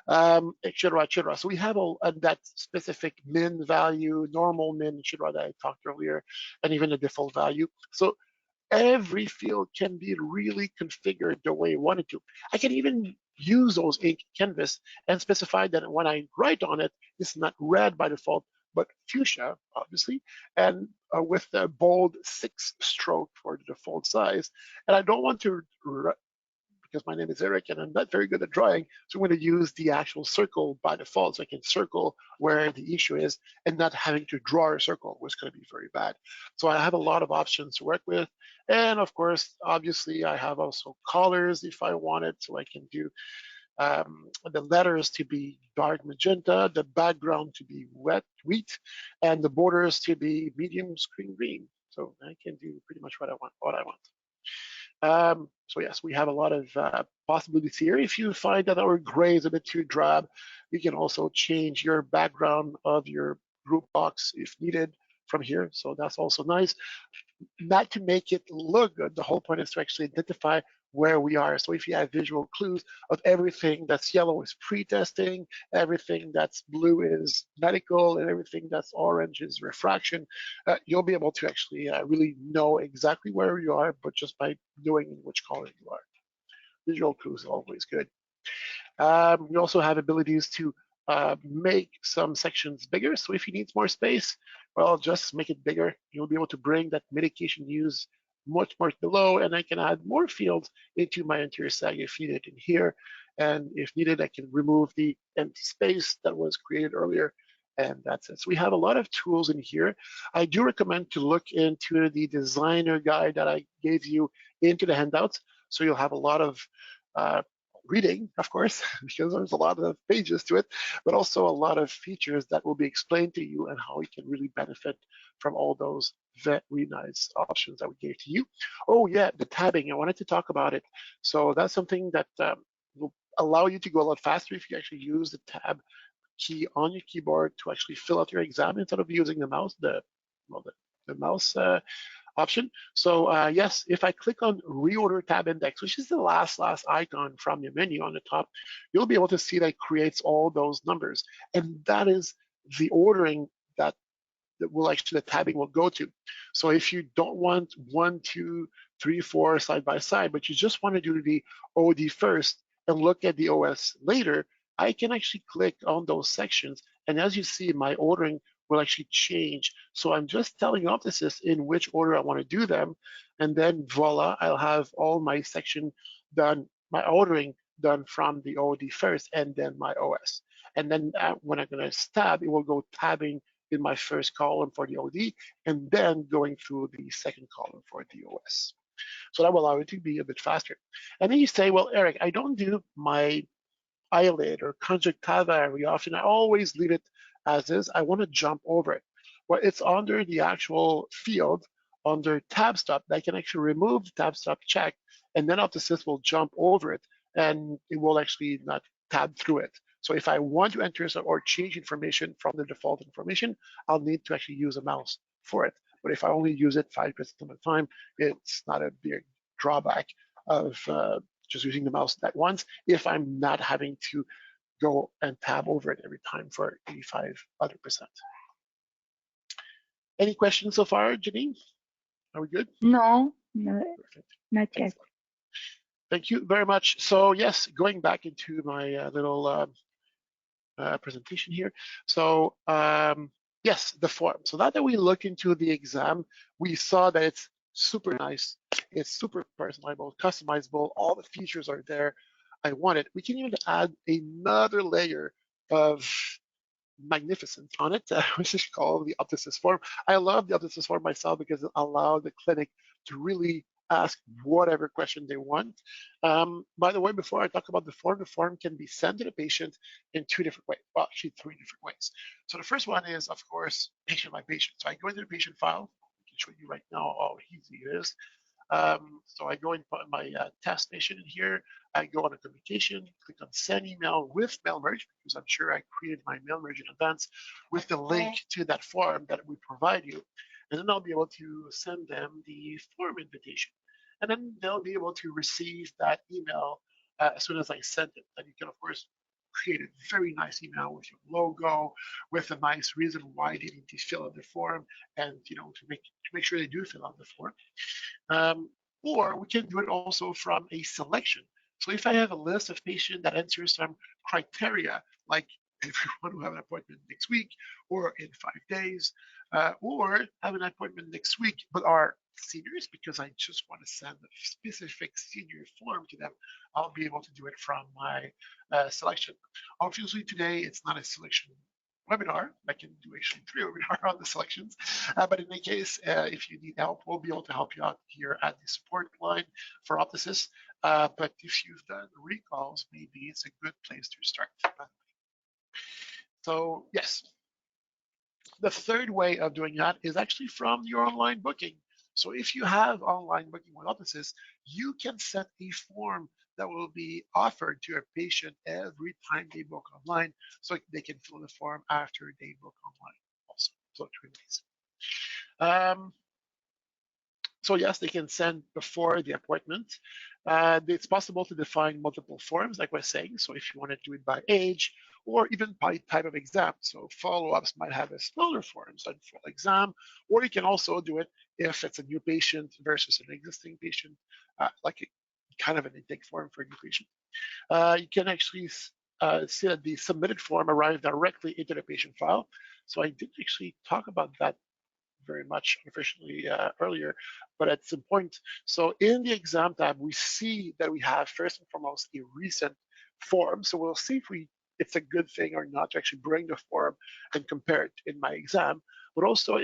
Et cetera, et cetera. So we have that specific min value, normal min, et cetera, that I talked earlier, and even the default value. So every field can be really configured the way you want it to. I can even use those ink canvas and specify that when I write on it, it's not red by default, but fuchsia, obviously, and with the bold 6 stroke for the default size. And I don't want to, because my name is Eric and I'm not very good at drawing, so I'm going to use the actual circle by default, so I can circle where the issue is and not having to draw a circle, which is going to be very bad. So I have a lot of options to work with. And of course, obviously, I have also colors if I wanted, so I can do the letters to be dark magenta, the background to be wheat, and the borders to be medium screen green. So I can do pretty much what I want. So yes, we have a lot of possibilities here. If you find that our gray is a bit too drab, you can also change your background of your group box if needed from here. So that's also nice. Not to make it look good. The whole point is to actually identify where we are. So if you have visual clues of everything that's yellow is pre-testing, everything that's blue is medical, and everything that's orange is refraction, you'll be able to actually really know exactly where you are, but just by knowing in which color you are. Visual clues are always good. We also have abilities to make some sections bigger. So if you need more space, well, just make it bigger. You'll be able to bring that medication news much more below, and I can add more fields into my interior sag if needed in here. And if needed, I can remove the empty space that was created earlier, and that's it. So we have a lot of tools in here. I do recommend to look into the designer guide that I gave you into the handouts. So you'll have a lot of reading, of course, because there's a lot of pages to it, but also a lot of features that will be explained to you and how you can really benefit from all those very nice options that we gave to you. Oh yeah, the tabbing, I wanted to talk about it. So that's something that will allow you to go a lot faster if you actually use the tab key on your keyboard to actually fill out your exam instead of using the mouse, the mouse option. So yes, if I click on reorder tab index, which is the last icon from your menu on the top, you'll be able to see that it creates all those numbers. And that is the ordering that will actually the tabbing will go to. So if you don't want 1, 2, 3, 4 side by side, but you just want to do the OD first and look at the OS later, I can actually click on those sections. And as you see, my ordering will actually change. So I'm just telling Optosys in which order I want to do them. And then voila, I'll have all my section done, my ordering done from the OD first and then my OS. And then when I'm going to tab, it will go tabbing in my first column for the OD, and then going through the second column for the OS. So that will allow it to be a bit faster. And then you say, well, Eric, I don't do my eyelid or conjunctiva very often. I always leave it as is. I want to jump over it. Well, it's under the actual field under tab stop that I can actually remove the tab stop check, and then Optosys will jump over it, and it will actually not tab through it. So if I want to enter or change information from the default information, I'll need to actually use a mouse for it. But if I only use it 5% of the time, it's not a big drawback of just using the mouse at once if I'm not having to go and tab over it every time for 85 other percent. Any questions so far, Janine? Are we good? No, Perfect. not yet. Excellent. Thank you very much. So yes, going back into my little presentation here. So yes, the form. So now that we look into the exam, we saw that it's super nice. It's super personalizable, customizable. All the features are there. I want it. We can even add another layer of magnificence on it, which is called the Optosys form. I love the Optosys form myself because it allows the clinic to really ask whatever question they want. By the way, before I talk about the form can be sent to the patient in 2 different ways, well, actually 3 different ways. So the first one is, of course, patient by patient. So I go into the patient file. I can show you right now how easy it is. So I go and put my test patient in here. I go on a communication, click on send email with mail merge, because I'm sure I created my mail merge in advance with the link to that form that we provide you. And then I'll be able to send them the form invitation. And then they'll be able to receive that email as soon as I send it. And you can, of course, create a very nice email with your logo, with a nice reason why they need to fill out the form, and to make sure they do fill out the form. Or we can do it also from a selection. So if I have a list of patients that answer some criteria, like if you want to have an appointment next week or in 5 days, or have an appointment next week but are seniors because I just want to send a specific senior form to them, I'll be able to do it from my selection. Obviously today it's not a selection webinar. I can do actually 3 webinars on the selections. But in any case, if you need help, we'll be able to help you out here at the support line for Optosys. But if you've done recalls, maybe it's a good place to start. So yes, the third way of doing that is actually from your online booking. So if you have online booking with Optosys, you can set a form that will be offered to your patient every time they book online, so they can fill the form after they book online also. So it's really nice. So yes, they can send before the appointment. It's possible to define multiple forms, like I was saying. So if you want to do it by age or even by type of exam. So follow-ups might have a smaller form, so full exam, or you can also do it if it's a new patient versus an existing patient, like kind of an intake form for a new patient. You can actually see that the submitted form arrived directly into the patient file. So I didn't actually talk about that very much officially earlier, but at some point. So in the exam tab, we see that we have first and foremost a recent form. So we'll see if it's a good thing or not to actually bring the form and compare it in my exam. But also,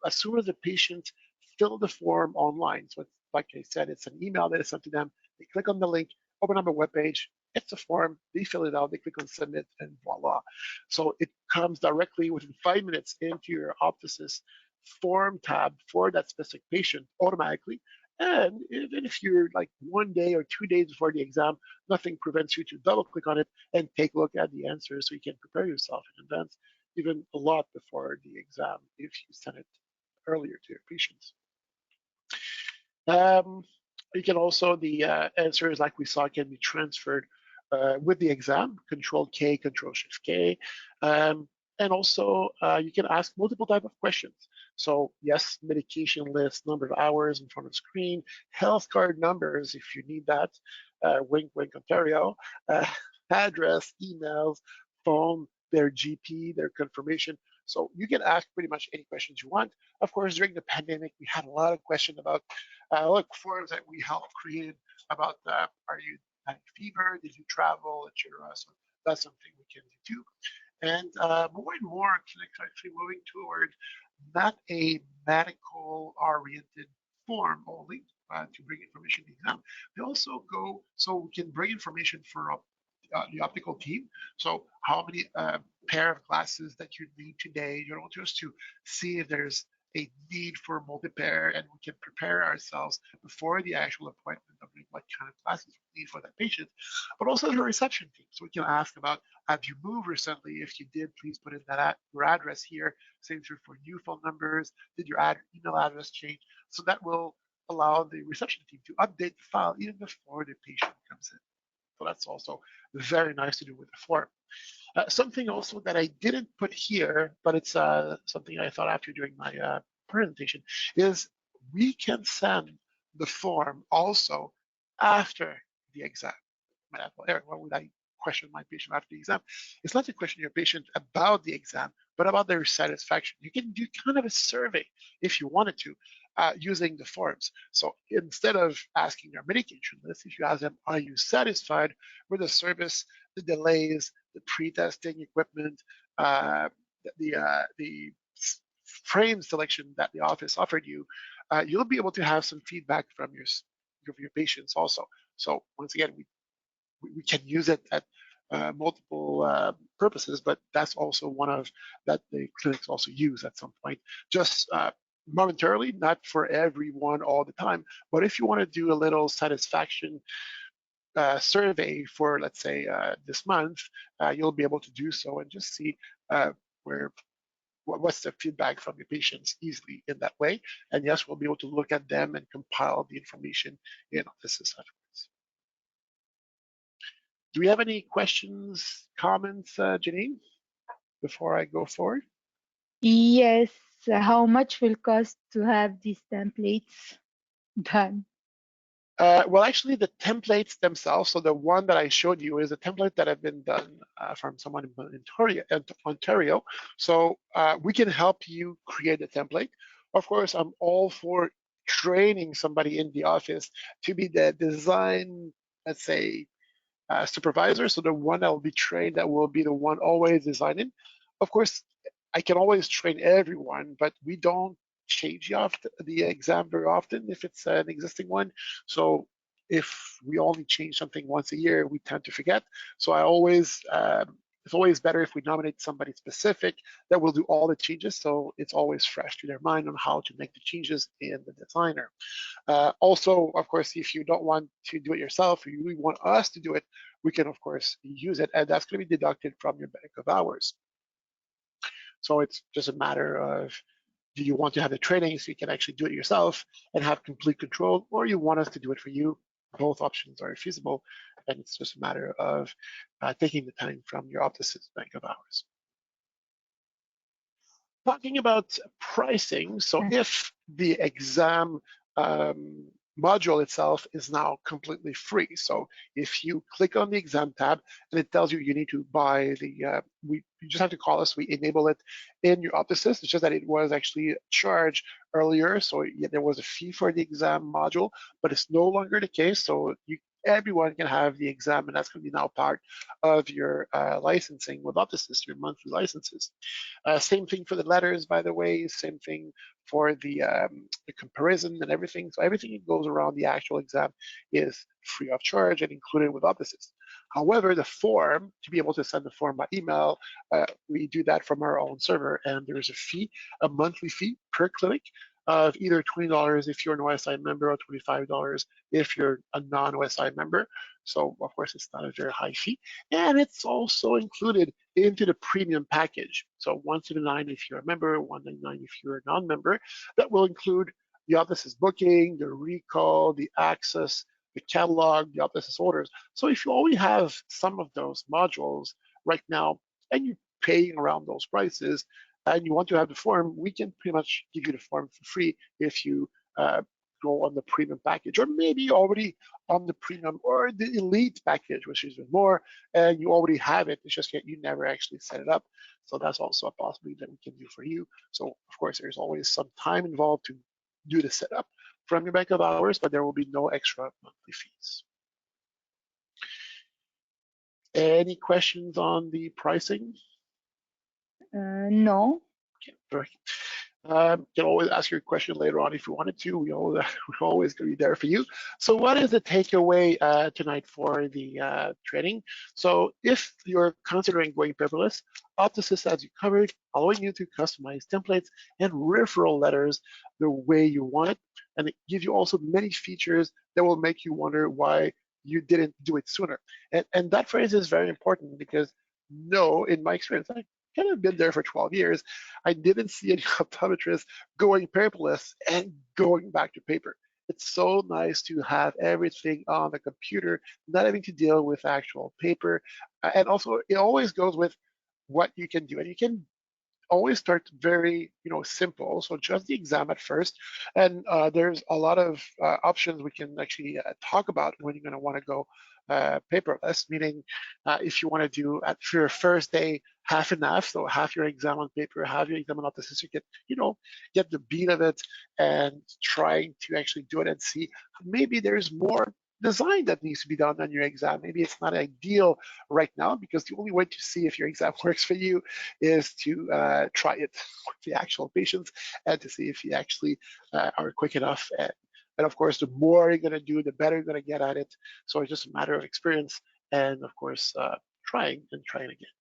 as soon as the patient fill the form online, so it's, like I said, it's an email that is sent to them. They click on the link, open up a web page. It's a form. They fill it out. They click on submit, and voila. So it comes directly within 5 minutes into your Optosys form tab for that specific patient automatically. And even if you're like 1 day or 2 days before the exam, nothing prevents you to double click on it and take a look at the answers so you can prepare yourself in advance, even a lot before the exam if you send it earlier to your patients. You can also, the answers like we saw can be transferred with the exam, Control K, Control Shift K. And also you can ask multiple type of questions. So yes, medication list, number of hours in front of screen, health card numbers if you need that, wink, wink, Ontario, address, emails, phone, their GP, their confirmation. So you can ask pretty much any questions you want. Of course, during the pandemic, we had a lot of questions about forums that we helped create about are you having fever, did you travel, etc. So that's something we can do too. And more and more clinics are actually moving toward not a medical oriented form only to bring information to the exam. They also go so we can bring information for the optical team. So how many pair of glasses that you need today, just to see if there's a need for multi-pair, and we can prepare ourselves before the actual appointment of what kind of glasses we need for that patient, but also the reception team. So we can ask about, have you moved recently? If you did, please put in your address here. Same true for new phone numbers. Did your email address change? So that will allow the reception team to update the file even before the patient comes in. So that's also very nice to do with the form. Something also that I didn't put here, but it's something I thought after doing my presentation, is we can send the form also after the exam. Eric, why would I question my patient after the exam? It's not to question your patient about the exam, but about their satisfaction. You can do kind of a survey if you wanted to using the forms. So instead of asking their medication list, if you ask them, are you satisfied with the service, the delays, the pre-testing equipment, the frame selection that the office offered you, you'll be able to have some feedback from your patients also. So once again, we can use it at multiple purposes, but that's also one of that the clinics also use at some point, just momentarily, not for everyone all the time. But if you want to do a little satisfaction survey for, let's say, this month, you'll be able to do so and just see what's the feedback from your patients easily in that way. And yes, we'll be able to look at them and compile the information in Optosys afterwards. Do we have any questions, comments, Janine, before I go forward? Yes. How much will cost to have these templates done? Well, actually, the templates themselves, so the one that I showed you is a template that have been done from someone in Ontario. So we can help you create a template. Of course, I'm all for training somebody in the office to be the design, let's say, supervisor. So the one that will be trained, that will be the one always designing. Of course, I can always train everyone, but we don't change the exam very often if it's an existing one. So if we only change something once a year, we tend to forget. So it's always better if we nominate somebody specific that will do all the changes, so it's always fresh to their mind on how to make the changes in the designer. Also, of course, if you don't want to do it yourself, or you really want us to do it, we can, of course, use it, and that's going to be deducted from your bank of hours. So it's just a matter of, do you want to have the training so you can actually do it yourself and have complete control, or you want us to do it for you? Both options are feasible, and it's just a matter of taking the time from your Optosys bank of hours. Talking about pricing, so if the exam module itself is now completely free. So if you click on the exam tab and it tells you you need to buy the, you just have to call us, we enable it in your Optosys. It's just that it was actually charged earlier, so yeah, there was a fee for the exam module, but it's no longer the case. So everyone can have the exam, and that's going to be now part of your licensing with Optosys, your monthly licenses. Same thing for the letters, by the way, same thing for the comparison and everything. So everything that goes around the actual exam is free of charge and included with Optosys. However, the form, to be able to send the form by email, we do that from our own server, and there's a fee, a monthly fee per clinic of either $20 if you're an OSI member or $25 if you're a non-OSI member. So of course, it's not a very high fee. And it's also included into the premium package. So $179 if you're a member, $199 if you're a non-member. That will include the Optosys booking, the recall, the access, the catalog, the Optosys orders. So if you already have some of those modules right now and you're paying around those prices and you want to have the form, we can pretty much give you the form for free if you go on the premium package, or maybe already on the premium or the elite package, which is even more, and you already have it. It's just that you never actually set it up. So that's also a possibility that we can do for you. So of course, there's always some time involved to do the setup from your bank of hours, but there will be no extra monthly fees. Any questions on the pricing? No. Okay, perfect. You can always ask your question later on if you wanted to. We're always going to be there for you. So what is the takeaway tonight for the training? So if you're considering going paperless, Optosys has you covered, allowing you to customize templates and referral letters the way you want it. And it gives you also many features that will make you wonder why you didn't do it sooner. And that phrase is very important because no, in my experience, I kind of been there for 12 years. I didn't see any optometrists going paperless and going back to paper. It's so nice to have everything on the computer, not having to deal with actual paper. And also, it always goes with what you can do. And you can always start very simple, so just the exam at first, and there's a lot of options we can actually talk about when you're going to want to go paperless, meaning if you want to do at your first day half and half, so half your exam on paper, half your exam on Optosys, you get the beat of it and trying to actually do it and see maybe there's more design that needs to be done on your exam. Maybe it's not ideal right now because the only way to see if your exam works for you is to try it with the actual patients and to see if you actually are quick enough. And of course, the more you're going to do, the better you're going to get at it. So it's just a matter of experience and, of course, trying and trying again.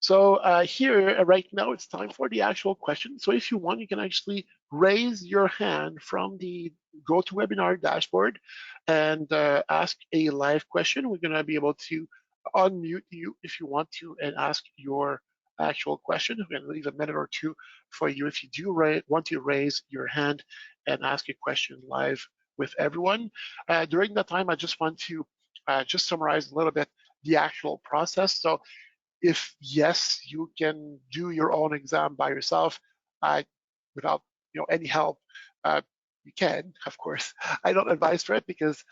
So here, right now, it's time for the actual question. So if you want, you can actually raise your hand from the GoToWebinar dashboard and ask a live question. We're going to be able to unmute you if you want to and ask your actual question. We're going to leave a minute or two for you if you do want to raise your hand and ask a question live with everyone. During that time, I just want to just summarize a little bit the actual process. So if yes, you can do your own exam by yourself without any help, you can, of course. I don't advise for it because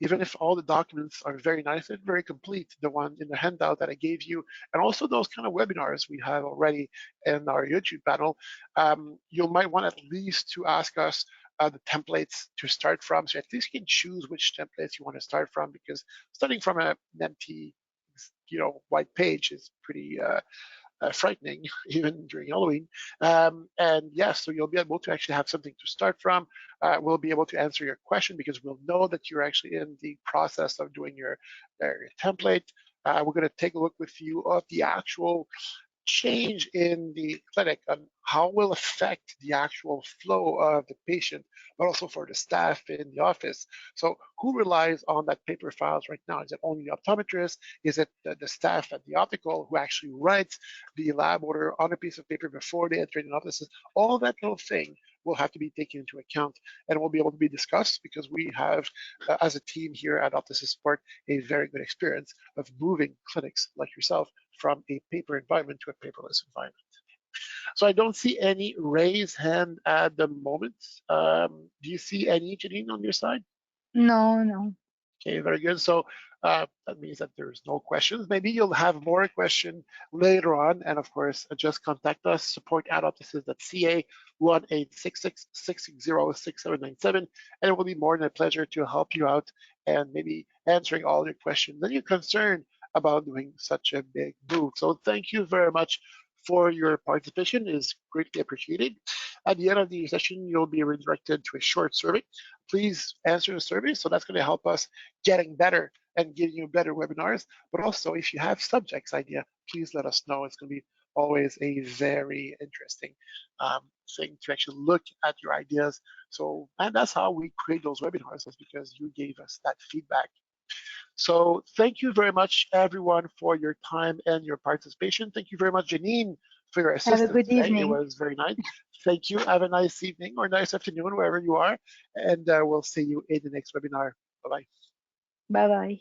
even if all the documents are very nice and very complete, the one in the handout that I gave you, and also those kind of webinars we have already in our YouTube panel, you might want at least to ask us the templates to start from. So at least you can choose which templates you want to start from, because starting from an empty white page is pretty frightening, even during Halloween. And yes, so you'll be able to actually have something to start from. We'll be able to answer your question because we'll know that you're actually in the process of doing your template. We're going to take a look with you of the actual change in the clinic and how it will affect the actual flow of the patient, but also for the staff in the office. So who relies on that paper files right now? Is it only the optometrist? Is it the staff at the optical who actually writes the lab order on a piece of paper before they enter in the offices? All that little thing will have to be taken into account and will be able to be discussed because we have, as a team here at Optosys Support, a very good experience of moving clinics like yourself from a paper environment to a paperless environment. So I don't see any raised hand at the moment. Do you see any, Janine, on your side? No, no. Okay, very good. So that means that there's no questions. Maybe you'll have more question later on. And of course, just contact us, support@optosys.ca, 1-866-660-6797. And it will be more than a pleasure to help you out and maybe answering all your questions and your concern about doing such a big move. So thank you very much for your participation. It is greatly appreciated. At the end of the session, you'll be redirected to a short survey. Please answer the survey. So that's going to help us getting better and giving you better webinars. But also, if you have subjects idea, please let us know. It's going to be always a very interesting thing to actually look at your ideas. So, and that's how we create those webinars, is because you gave us that feedback. So thank you very much, everyone, for your time and your participation. Thank you very much, Janine, for your Have a assistance good today. It evening. was very nice. Thank you. Have a nice evening or nice afternoon, wherever you are. And we'll see you in the next webinar. Bye-bye. Bye bye.